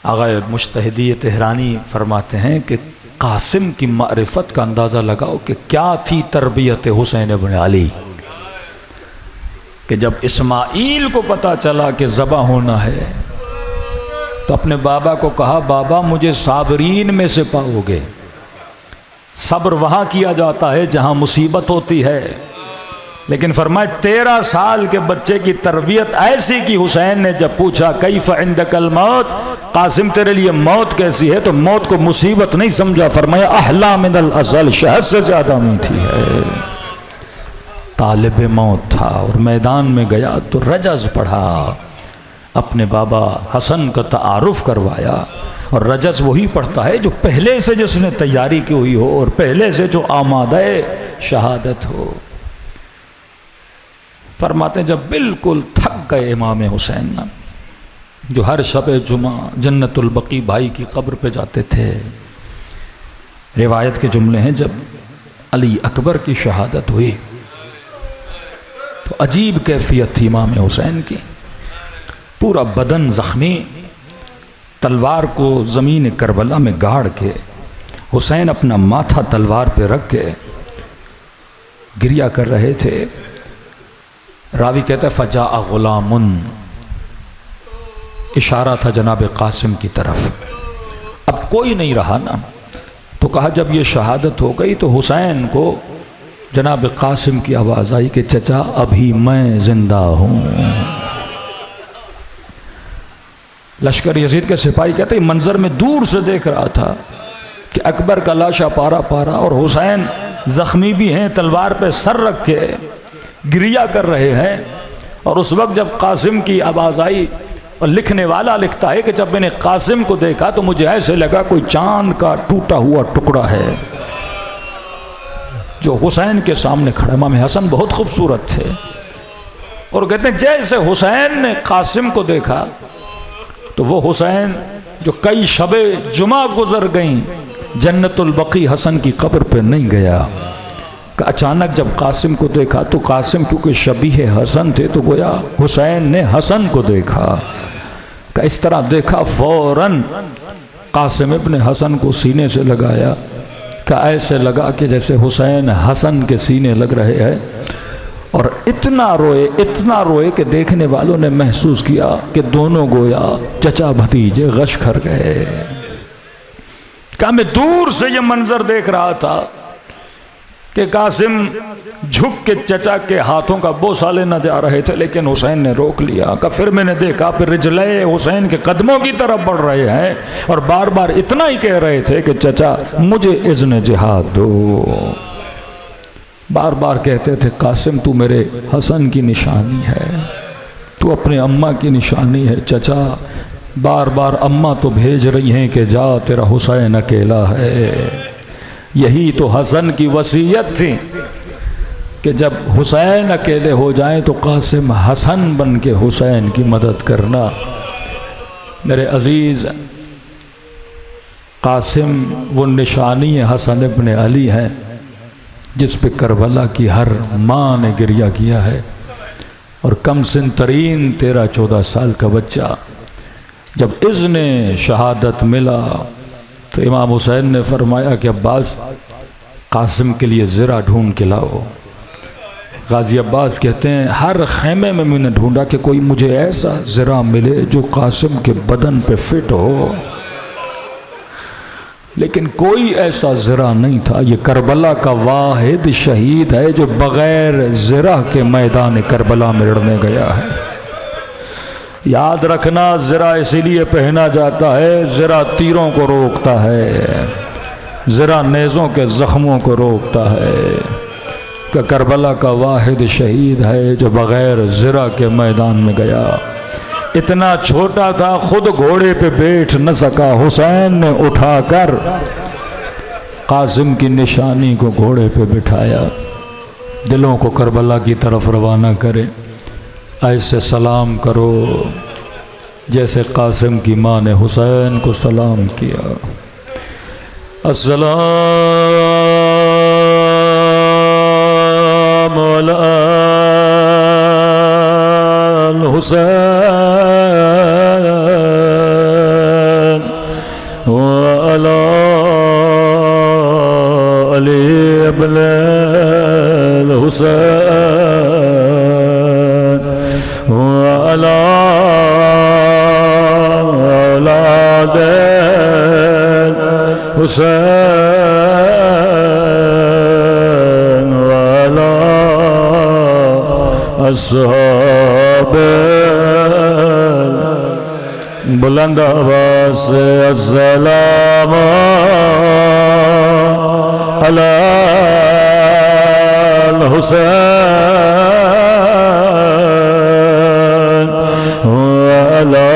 S1: آغا مجتہدی تہرانی فرماتے ہیں کہ قاسم کی معرفت کا اندازہ لگاؤ کہ کیا تھی تربیت حسین ابن علی، کہ جب اسماعیل کو پتہ چلا کہ ذبح ہونا ہے تو اپنے بابا کو کہا بابا مجھے صابرین میں سے پاؤ گے۔ صبر وہاں کیا جاتا ہے جہاں مصیبت ہوتی ہے، لیکن فرمائے 13 سال کے بچے کی تربیت ایسی کی حسین نے جب پوچھا کیف عندک الموت، قاسم تیرے لیے موت کیسی ہے، تو موت کو مصیبت نہیں سمجھا، فرمایا احلا من الازل، شہد سے زیادہ میٹھی ہے۔ طالب موت تھا اور میدان میں گیا تو رجز پڑھا، اپنے بابا حسن کا تعارف کروایا۔ اور رجز وہی پڑھتا ہے جو پہلے سے جس نے تیاری کی ہوئی ہو اور پہلے سے جو آمادہ شہادت ہو۔ فرماتے ہیں جب بالکل تھک گئے امام حسین جو ہر شب جمعہ جنت البقیع بھائی کی قبر پہ جاتے تھے، روایت کے جملے ہیں جب علی اکبر کی شہادت ہوئی تو عجیب کیفیت تھی امام حسین کی، پورا بدن زخمی، تلوار کو زمین کربلا میں گاڑ کے حسین اپنا ماتھا تلوار پہ رکھ کے گریہ کر رہے تھے۔ راوی کہتا ہے فجاء غلام، اشارہ تھا جناب قاسم کی طرف، اب کوئی نہیں رہا نا، تو کہا جب یہ شہادت ہو گئی تو حسین کو جناب قاسم کی آواز آئی کہ چچا ابھی میں زندہ ہوں۔ لشکر یزید کے سپاہی کہتے ہیں منظر میں دور سے دیکھ رہا تھا کہ اکبر کا لاشا پارا پارا اور حسین زخمی بھی ہیں، تلوار پہ سر رکھ کے گریہ کر رہے ہیں۔ اور اس وقت جب قاسم کی آواز آئی، اور لکھنے والا لکھتا ہے کہ جب میں نے قاسم کو دیکھا تو مجھے ایسے لگا کوئی چاند کا ٹوٹا ہوا ٹکڑا ہے جو حسین کے سامنے کھڑا۔ امام حسن بہت خوبصورت تھے، اور کہتے ہیں جیسے حسین نے قاسم کو دیکھا تو وہ حسین جو کئی شب جمعہ گزر گئیں جنت البقیع حسن کی قبر پہ نہیں گیا، کہ اچانک جب قاسم کو دیکھا تو قاسم کیونکہ شبیہ حسن تھے تو گویا حسین نے حسن کو دیکھا، کہ اس طرح دیکھا فوراً قاسم ابن حسن کو سینے سے لگایا، کہ ایسے لگا کہ جیسے حسین حسن کے سینے لگ رہے ہیں، اور اتنا روئے کہ دیکھنے والوں نے محسوس کیا کہ دونوں گویا چچا بھتیجے غش کر گئے۔ کہ میں دور سے یہ منظر دیکھ رہا تھا کہ قاسم جھک کے چچا کے ہاتھوں کا بوسہ لینا جا رہے تھے، لیکن حسین نے روک لیا۔ کہ پھر میں نے دیکھا پھر رجلے حسین کے قدموں کی طرف بڑھ رہے ہیں، اور بار بار اتنا ہی کہہ رہے تھے کہ چچا مجھے اذن جہاد دو۔ بار بار کہتے تھے قاسم تو میرے حسن کی نشانی ہے، تو اپنے اماں کی نشانی ہے چچا۔ بار بار اماں تو بھیج رہی ہیں کہ جا تیرا حسین اکیلا ہے۔ یہی تو حسن کی وصیت تھی کہ جب حسین اکیلے ہو جائیں تو قاسم حسن بن کے حسین کی مدد کرنا۔ میرے عزیز، قاسم وہ نشانی حسن ابن علی ہے جس پہ کربلا کی ہر ماں نے گریہ کیا ہے، اور کم سن ترین 13-14 سال کا بچہ جب اذن شہادت ملا تو امام حسین نے فرمایا کہ عباس قاسم کے لیے زرہ ڈھونڈ کے لاؤ۔ غازی عباس کہتے ہیں ہر خیمے میں نے ڈھونڈا کہ کوئی مجھے ایسا زرہ ملے جو قاسم کے بدن پہ فٹ ہو، لیکن کوئی ایسا زرہ نہیں تھا۔ یہ کربلا کا واحد شہید ہے جو بغیر زرہ کے میدان کربلا میں لڑنے گیا ہے۔ یاد رکھنا زرہ اسی لیے پہنا جاتا ہے، زرہ تیروں کو روکتا ہے، زرہ نیزوں کے زخموں کو روکتا ہے، کہ کربلا کا واحد شہید ہے جو بغیر زرہ کے میدان میں گیا۔ اتنا چھوٹا تھا خود گھوڑے پہ بیٹھ نہ سکا، حسین نے اٹھا کر قاسم کی نشانی کو گھوڑے پہ بٹھایا۔ دلوں کو کربلا کی طرف روانہ کرے، ایسے سلام کرو جیسے قاسم کی ماں نے حسین کو سلام کیا۔ السلام علی الحسین وعلی علی ابن الحسین وعلی اولاد حسین وعلی اصحاب بلند آواز سے السلام علی الحسین وعلی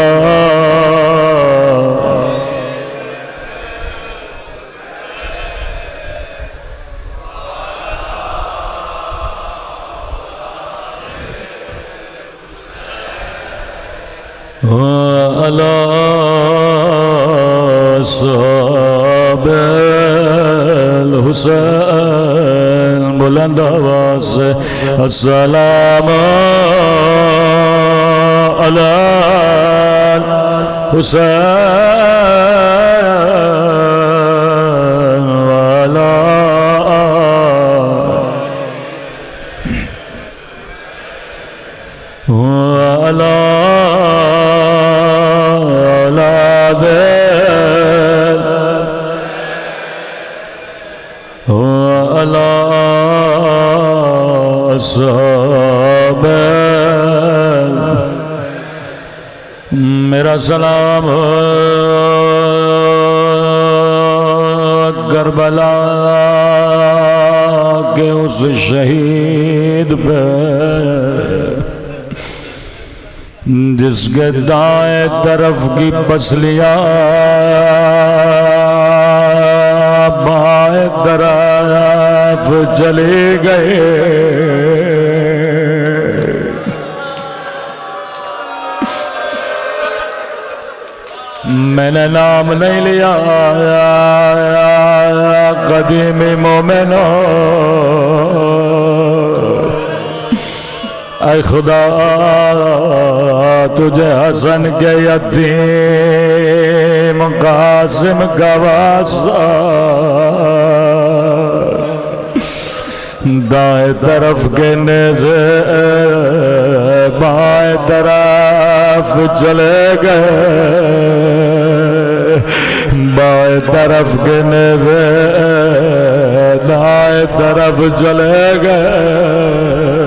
S1: اصحاب الحسین بلند آواز سے السلام علی حسین والا میرا سلام کربلا کے اس شہید پہ جس کے دائیں طرف کی پسلیاں بائیں طرف چلے گئے میں نے نام نہیں لیا قدیم مومنو اے خدا تجھے حسن کے یتیم قاسم کا واسطہ دائیں طرف کے نیزے بائیں طرف چلے گئے بائیں طرف کے نیزے دائیں طرف چلے گئے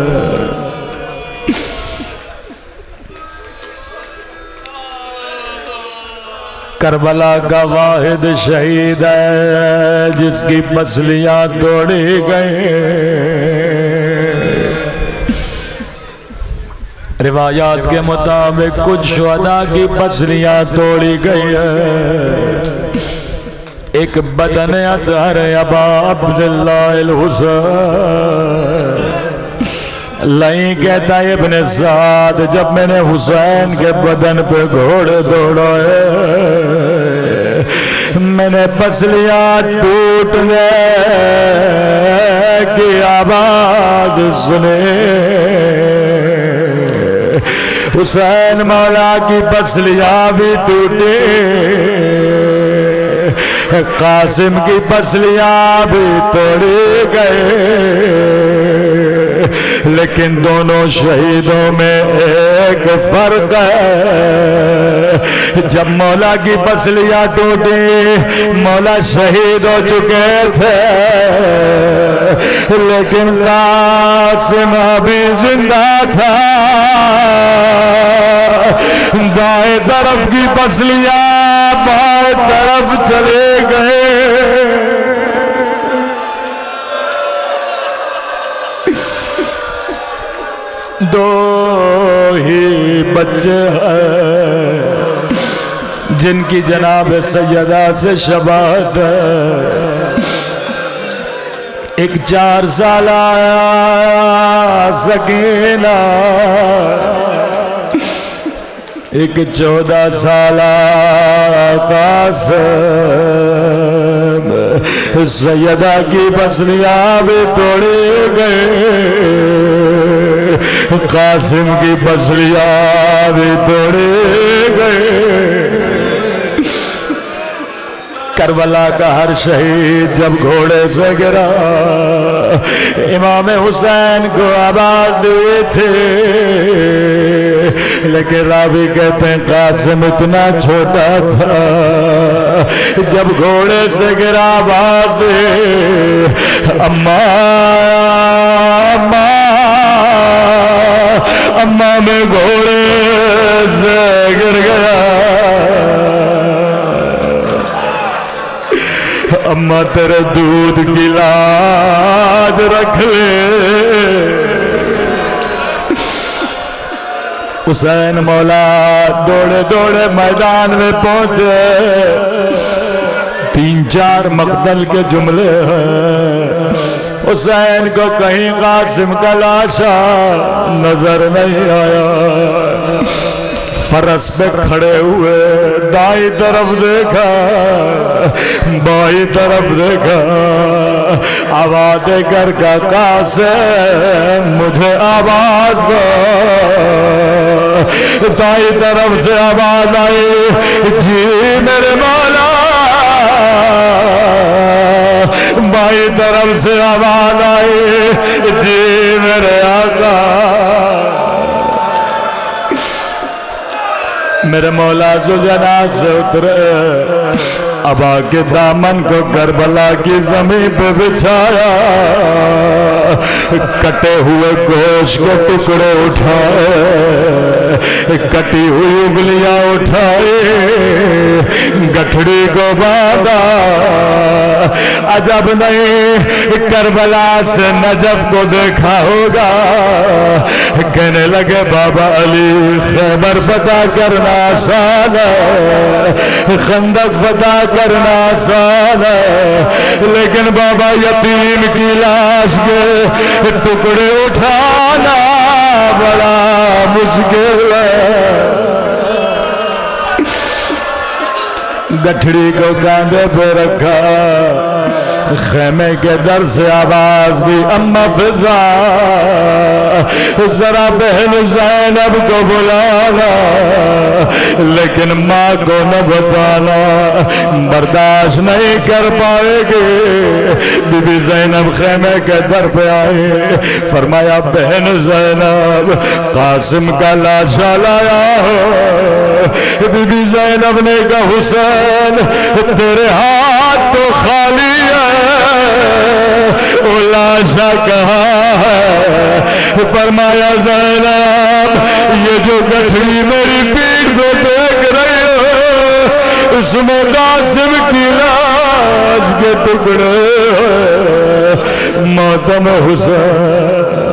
S1: کربلا کا واحد شہید ہے جس کی پسلیاں توڑی گئی روایات کے مطابق کچھ شہداء کی پسلیاں توڑی گئی ایک بدن اطہر ابا عبداللہ الحسین لائیں کہتا ہے ابن سعد جب میں نے حسین کے بدن پہ گھوڑے دوڑائے میں نے پسلیاں ٹوٹنے کی آواز سنے حسین مولا کی پسلیاں بھی ٹوٹی قاسم کی پسلیاں بھی توڑی گئے لیکن دونوں شہیدوں میں ایک فرق ہے جب مولا کی پسلیاں ٹوٹی مولا شہید ہو چکے تھے لیکن قاسم ابھی زندہ تھا دائیں طرف کی پسلیاں بائیں طرف چلے گئے دو ہی بچے ہیں جن کی جناب سیدہ سے شباہت ہے ایک 4 سالہ سکینہ ایک 14 سالہ قاسم سیدہ کی پسلیاں بھی توڑی گئے قاسم کی پسلیاں بھی توڑی گئے کربلا کا ہر شہید جب گھوڑے سے گرا امام حسین کو آواز دیے تھے لیکن راوی کہتے ہیں قاسم اتنا چھوٹا تھا جب گھوڑے سے گرا آواز دے اماں میں گھوڑے سے گر گیا اماں تیرے دودھ کی لاج رکھ لے حسین مولا دوڑے دوڑے میدان میں پہنچے 3-4 مقتل کے جملے ہیں حسین کو کہیں قاسم کا لاشا نظر نہیں آیا فرس پہ کھڑے ہوئے دائیں طرف دیکھا بائیں طرف دیکھا آواز گھر کا قاسم مجھے آواز دو دائیں طرف سے آواز آئی جی میرے مولا بائیں طرف سے آواز آئی جی میرے آقا میرے مولا زوجنا سے اترے ابا کے دامن کو کربلا کی زمین پہ بچھایا کٹے ہوئے گوشت کے ٹکڑے اٹھائے کٹی ہوئی انگلیاں اٹھائے گٹھڑی کو باندھا عجب نہیں کربلا سے نجف کو دیکھا ہوگا کہنے لگے بابا علی خیبر فتح کرنا آسان ہے خندق فتح کرنا آسان ہے لیکن بابا یتیم کی لاش کے ٹکڑے اٹھانا بڑا مشکل ہے گٹھڑی کو کاندھے پہ رکھا خیمے کے در سے آواز دی اما فضا ذرا بہن زینب کو بلانا لیکن ماں کو نہ بتانا برداشت نہیں کر پائے گی بی بی زینب خیمے کے در پہ آئے فرمایا بہن زینب قاسم کا لاشا لایا ہو بی بی زینب نے کہا حسین تیرے ہاتھ تو خالی ہے وہ لاشا کہاں ہے فرمایا زینب یہ جو گٹھڑی میری پیٹھ پہ دیکھ رہی ہو اس میں قاسم کی لاش کے ٹکڑے ماتم حسین